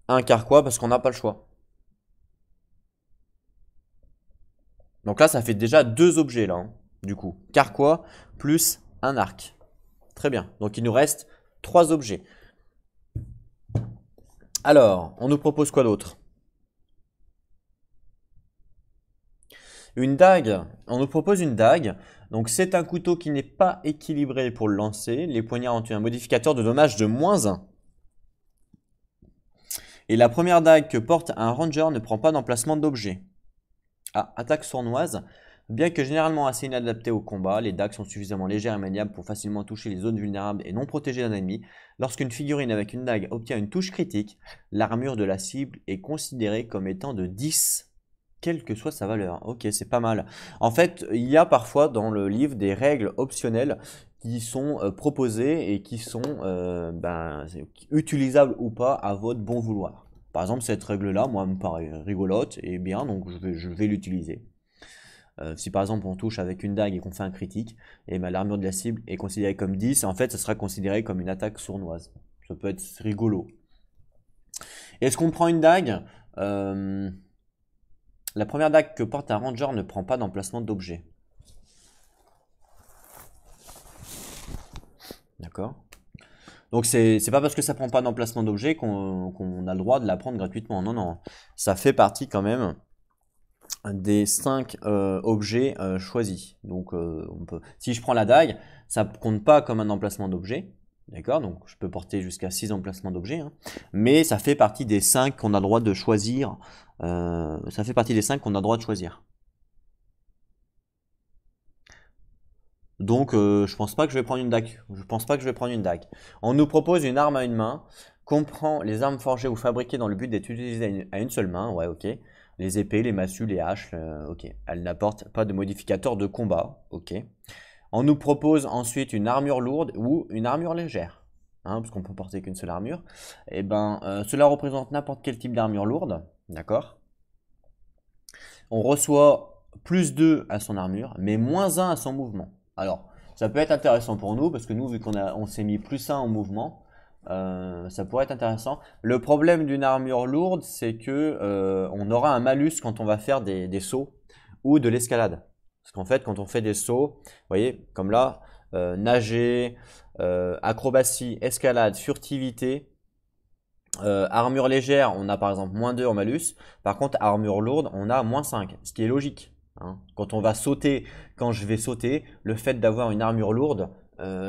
un carquois parce qu'on n'a pas le choix. Donc là, ça fait déjà deux objets là, hein, du coup. Carquois plus un arc. Très bien. Donc il nous reste 3 objets. Alors, on nous propose quoi d'autre? Une dague. On nous propose une dague. Donc c'est un couteau qui n'est pas équilibré pour le lancer. Les poignards ont un modificateur de dommage de -1. Et la première dague que porte un ranger ne prend pas d'emplacement d'objet. Ah, attaque sournoise. Bien que généralement assez inadaptées au combat, les dagues sont suffisamment légères et maniables pour facilement toucher les zones vulnérables et non protégées d'un ennemi. Lorsqu'une figurine avec une dague obtient une touche critique, l'armure de la cible est considérée comme étant de 10. Quelle que soit sa valeur. Ok, c'est pas mal. En fait, il y a parfois dans le livre des règles optionnelles qui sont proposées et qui sont utilisables ou pas à votre bon vouloir. Par exemple, cette règle-là, moi, me paraît rigolote et bien, donc je vais l'utiliser. Si par exemple on touche avec une dague et qu'on fait un critique, et ben, l'armure de la cible est considérée comme 10, et en fait, ça sera considéré comme une attaque sournoise. Ça peut être rigolo. Est-ce qu'on prend une dague La première dague que porte un ranger ne prend pas d'emplacement d'objet. D'accord. Donc c'est pas parce que ça prend pas d'emplacement d'objet qu'on a le droit de la prendre gratuitement. Non, non. Ça fait partie quand même des 5 objets choisis. Donc si je prends la dague, ça ne compte pas comme un emplacement d'objet. D'accord? Donc je peux porter jusqu'à 6 emplacements d'objets, hein. Mais ça fait partie des 5 qu'on a le droit de choisir. Ça fait partie des 5 qu'on a le droit de choisir. Donc je pense pas que je vais prendre une dague. Je pense pas que je vais prendre une dague. On nous propose une arme à une main. Comprend les armes forgées ou fabriquées dans le but d'être utilisées à une seule main. Ouais, ok. Les épées, les massues, les haches. Ok. Elle n'apporte pas de modificateur de combat. Ok. On nous propose ensuite une armure lourde ou une armure légère. Hein, parce qu'on peut porter qu'une seule armure. Et ben, cela représente n'importe quel type d'armure lourde. D'accord? On reçoit plus 2 à son armure, mais moins 1 à son mouvement. Alors, ça peut être intéressant pour nous, parce que nous, vu on s'est mis plus 1 en mouvement, ça pourrait être intéressant. Le problème d'une armure lourde, c'est que on aura un malus quand on va faire des sauts ou de l'escalade. Parce qu'en fait, quand on fait des sauts, vous voyez, comme là, nager, acrobatie, escalade, furtivité, armure légère, on a par exemple moins 2 en malus. Par contre, armure lourde, on a moins 5, ce qui est logique, hein. Quand on va sauter, quand je vais sauter, le fait d'avoir une armure lourde,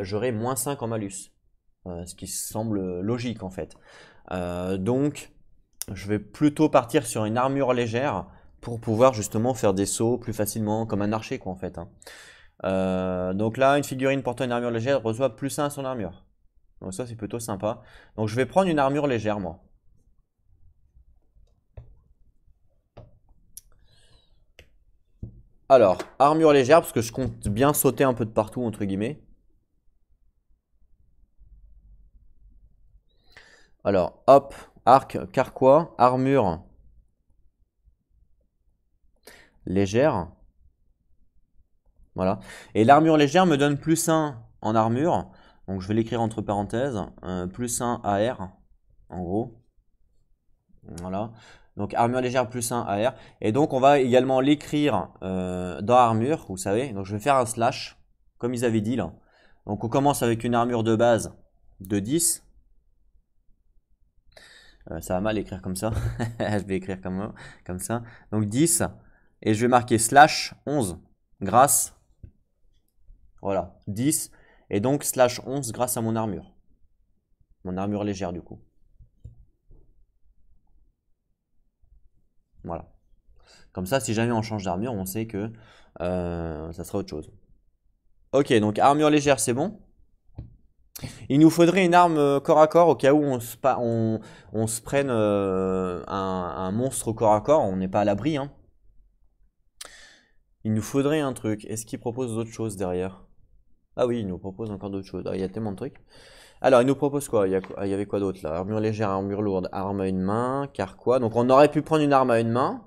j'aurai moins 5 en malus. Ce qui semble logique en fait. Donc, je vais plutôt partir sur une armure légère pour pouvoir justement faire des sauts plus facilement, comme un archer quoi en fait, hein. Donc là, une figurine portant une armure légère reçoit plus 1 à son armure. Donc ça, c'est plutôt sympa. Donc je vais prendre une armure légère, moi. Alors, armure légère, parce que je compte bien sauter un peu de partout, entre guillemets. Alors, hop, arc, carquois, armure légère. Voilà. Et l'armure légère me donne plus 1 en armure. Donc je vais l'écrire entre parenthèses. Plus 1 AR, en gros. Voilà. Donc armure légère plus 1 AR. Et donc on va également l'écrire dans armure, vous savez. Donc je vais faire un slash, comme ils avaient dit là. Donc on commence avec une armure de base de 10. Ça va mal écrire comme ça. Je vais écrire comme ça. Donc 10. Et je vais marquer slash 11 grâce. Voilà, 10. Et donc slash 11 grâce à mon armure. Mon armure légère du coup. Voilà. Comme ça, si jamais on change d'armure, on sait que ça sera autre chose. Ok, donc armure légère, c'est bon. Il nous faudrait une arme corps à corps au cas où on se prenne un monstre corps à corps. On n'est pas à l'abri, hein. Il nous faudrait un truc. Est-ce qu'il propose d'autres choses derrière? Ah oui, il nous propose encore d'autres choses. Ah, il y a tellement de trucs. Alors, il nous propose quoi? Il y avait quoi d'autre là? Armure légère, armure lourde, arme à une main, carquois. Donc, on aurait pu prendre une arme à une main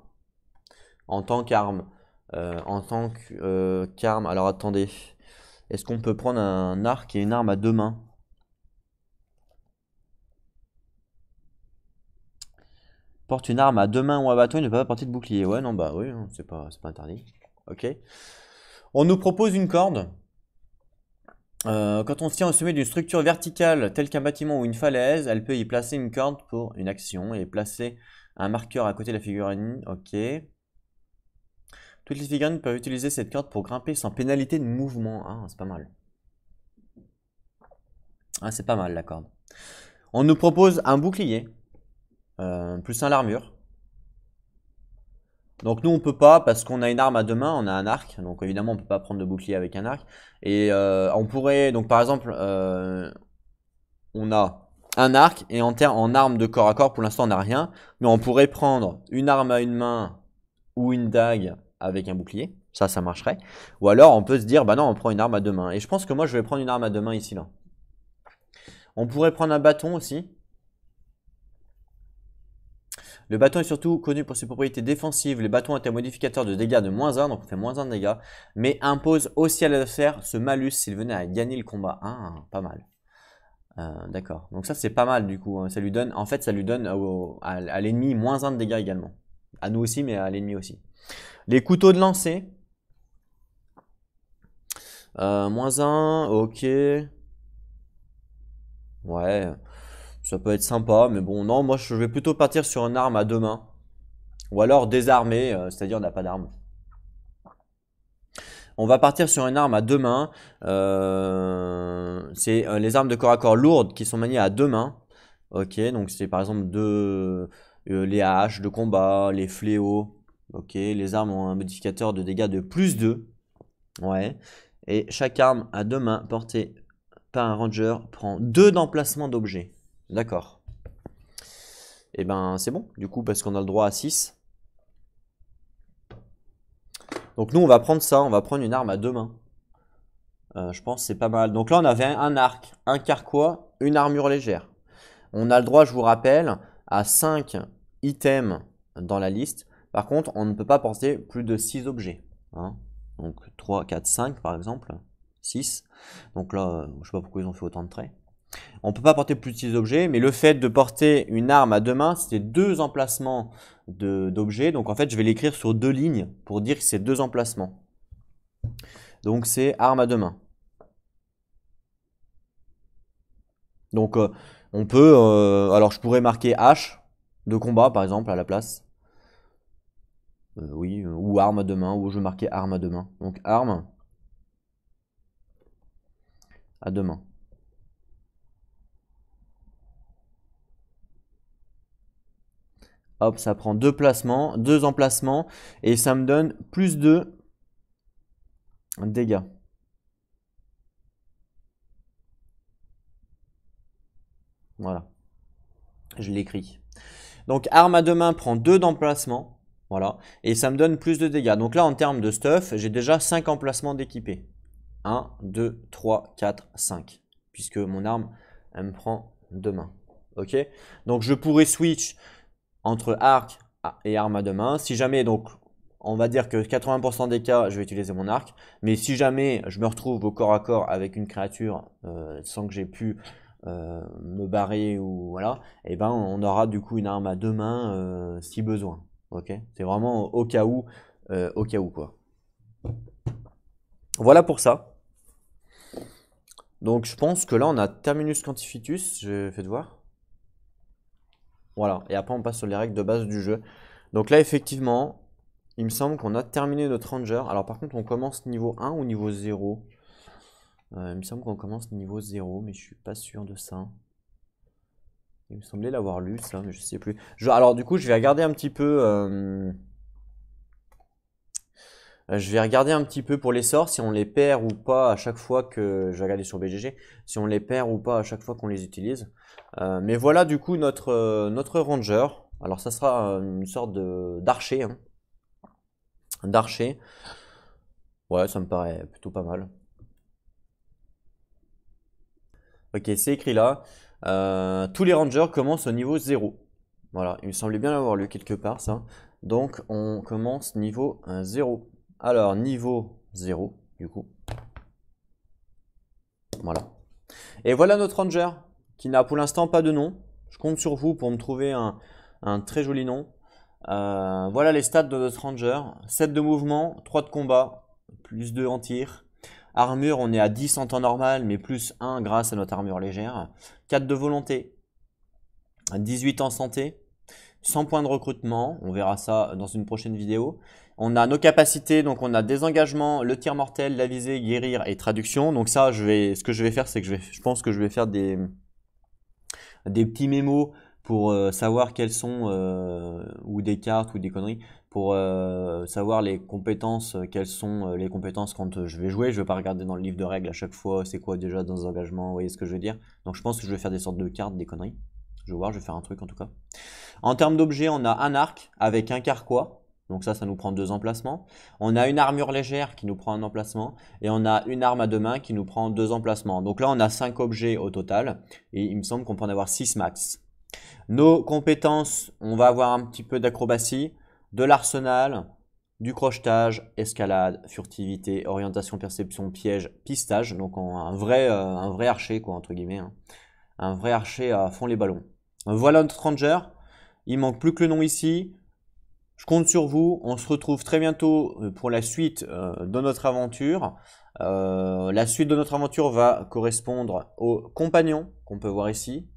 en tant qu'arme. Qu'arme. Alors, attendez. Est-ce qu'on peut prendre un arc et une arme à deux mains? Porte une arme à deux mains ou à bâton et ne peut pas porter de bouclier. Ouais, non, bah oui, hein, c'est pas interdit. Ok. On nous propose une corde. Quand on se tient au sommet d'une structure verticale telle qu'un bâtiment ou une falaise, elle peut y placer une corde pour une action et placer un marqueur à côté de la figurine. Ok. Toutes les figurines peuvent utiliser cette corde pour grimper sans pénalité de mouvement. Ah, c'est pas mal. Ah, c'est pas mal la corde. On nous propose un bouclier, plus un l'armure. Donc nous on peut pas parce qu'on a une arme à deux mains, on a un arc, donc évidemment on peut pas prendre de bouclier avec un arc. Et on pourrait, donc par exemple, on a un arc et en arme de corps à corps pour l'instant on n'a rien, mais on pourrait prendre une arme à une main ou une dague avec un bouclier, ça marcherait. Ou alors on peut se dire bah non on prend une arme à deux mains. Et je pense que moi je vais prendre une arme à deux mains ici là. On pourrait prendre un bâton aussi. Le bâton est surtout connu pour ses propriétés défensives. Les bâtons ont un modificateur de dégâts de moins 1, donc on fait moins 1 de dégâts, mais impose aussi à l'adversaire ce malus s'il venait à gagner le combat. Ah, pas mal. D'accord. Donc ça c'est pas mal du coup, hein. Ça lui donne, en fait ça lui donne à l'ennemi moins 1 de dégâts également. À nous aussi, mais à l'ennemi aussi. Les couteaux de lancer. Moins 1, ok. Ouais, ça peut être sympa, mais bon, non, moi je vais plutôt partir sur une arme à deux mains. Ou alors désarmé, c'est-à-dire on n'a pas d'arme. On va partir sur une arme à deux mains. C'est les armes de corps à corps lourdes qui sont maniées à deux mains. Ok, donc c'est par exemple les haches de combat, les fléaux. Ok, les armes ont un modificateur de dégâts de plus 2. Ouais. Et chaque arme à deux mains portée par un ranger prend 2 d'emplacement d'objets. D'accord. Et ben c'est bon, du coup, parce qu'on a le droit à 6. Donc nous, on va prendre ça, on va prendre une arme à deux mains. Je pense que c'est pas mal. Donc là, on avait un arc, un carquois, une armure légère. On a le droit, je vous rappelle, à 5 items dans la liste. Par contre, on ne peut pas porter plus de 6 objets. Hein. Donc 3, 4, 5 par exemple. 6. Donc là, je sais pas pourquoi ils ont fait autant de traits. On ne peut pas porter plus de 6 objets, mais le fait de porter une arme à deux mains, c'est 2 emplacements d'objets. Donc en fait, je vais l'écrire sur 2 lignes pour dire que c'est 2 emplacements. Donc c'est arme à deux mains. Donc on peut, alors je pourrais marquer hache de combat par exemple à la place. Oui, ou arme à deux mains, ou je vais marquer arme à deux mains. Donc arme à deux mains. Hop, ça prend 2 placements, 2 emplacements, et ça me donne plus de dégâts. Voilà, je l'écris. Donc arme à deux mains prend 2 d'emplacement, voilà, et ça me donne plus de dégâts. Donc là, en termes de stuff, j'ai déjà 5 emplacements d'équipés. 1, 2, 3, 4, 5, puisque mon arme, elle me prend 2 mains. Ok. Donc je pourrais switch entre arc et arme à deux mains. Si jamais, donc, on va dire que 80% des cas, je vais utiliser mon arc. Mais si jamais je me retrouve au corps à corps avec une créature sans que j'ai pu me barrer ou voilà, et ben on aura du coup une arme à deux mains si besoin. Ok, c'est vraiment au cas où quoi. Voilà pour ça. Donc je pense que là on a Terminus Quantifitus, je fais de voir. Voilà, et après on passe sur les règles de base du jeu. Donc là effectivement, il me semble qu'on a terminé notre ranger. Alors par contre on commence niveau 1 ou niveau 0 il me semble qu'on commence niveau 0, mais je suis pas sûr de ça. Il me semblait l'avoir lu ça, mais je sais plus. Alors du coup je vais regarder un petit peu... je vais regarder un petit peu pour les sorts, si on les perd ou pas à chaque fois que... Je vais regarder sur BGG, si on les perd ou pas à chaque fois qu'on les utilise. Mais voilà du coup notre ranger. Alors ça sera une sorte d'archer. Hein. D'archer. Ouais, ça me paraît plutôt pas mal. Ok, c'est écrit là. Tous les rangers commencent au niveau 0. Voilà, il me semblait bien l'avoir lu quelque part ça. Donc on commence niveau 0. Alors niveau 0, du coup. Voilà. Et voilà notre ranger, qui n'a pour l'instant pas de nom. Je compte sur vous pour me trouver un très joli nom. Voilà les stats de notre ranger. 7 de mouvement, 3 de combat, plus 2 en tir. Armure, on est à 10 en temps normal, mais plus 1 grâce à notre armure légère. 4 de volonté, 18 en santé, 100 points de recrutement. On verra ça dans une prochaine vidéo. On a nos capacités, donc on a désengagement, le tir mortel, la visée, guérir et traduction. Donc ça, ce que je vais faire, c'est que je pense que je vais faire des petits mémos pour savoir quelles sont, ou des cartes ou des conneries, pour savoir les compétences, quelles sont les compétences quand je vais jouer. Je ne vais pas regarder dans le livre de règles à chaque fois, c'est quoi déjà dans les engagements, vous voyez ce que je veux dire. Donc je pense que je vais faire des sortes de cartes, des conneries. Je vais voir, je vais faire un truc en tout cas. En termes d'objets, on a un arc avec un carquois. Donc ça nous prend 2 emplacements. On a une armure légère qui nous prend un emplacement. Et on a une arme à deux mains qui nous prend 2 emplacements. Donc là, on a 5 objets au total. Et il me semble qu'on peut en avoir 6 max. Nos compétences, on va avoir un petit peu d'acrobatie, de l'arsenal, du crochetage, escalade, furtivité, orientation, perception, piège, pistage. Donc un vrai archer, quoi, entre guillemets. Hein. Un vrai archer à fond les ballons. Voilà notre ranger. Il manque plus que le nom ici. Je compte sur vous. On se retrouve très bientôt pour la suite de notre aventure. La suite de notre aventure va correspondre aux compagnons qu'on peut voir ici.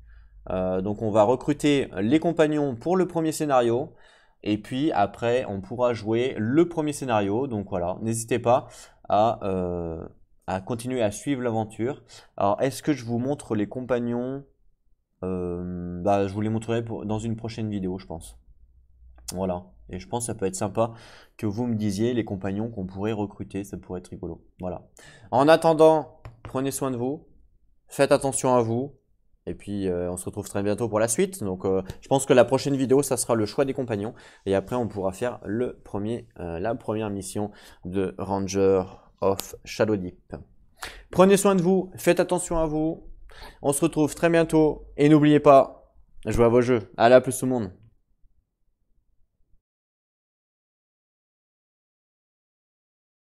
Donc on va recruter les compagnons pour le premier scénario. Et puis après, on pourra jouer le premier scénario. Donc voilà, n'hésitez pas à continuer à suivre l'aventure. Alors, est-ce que je vous montre les compagnons? Je vous les montrerai dans une prochaine vidéo, je pense. Voilà. Et je pense que ça peut être sympa que vous me disiez les compagnons qu'on pourrait recruter. Ça pourrait être rigolo. Voilà. En attendant, prenez soin de vous. Faites attention à vous. Et puis, on se retrouve très bientôt pour la suite. Donc, je pense que la prochaine vidéo, ça sera le choix des compagnons. Et après, on pourra faire la première mission de Ranger of Shadow Deep. Prenez soin de vous. Faites attention à vous. On se retrouve très bientôt. Et n'oubliez pas, jouez à vos jeux. Allez, à plus tout le monde.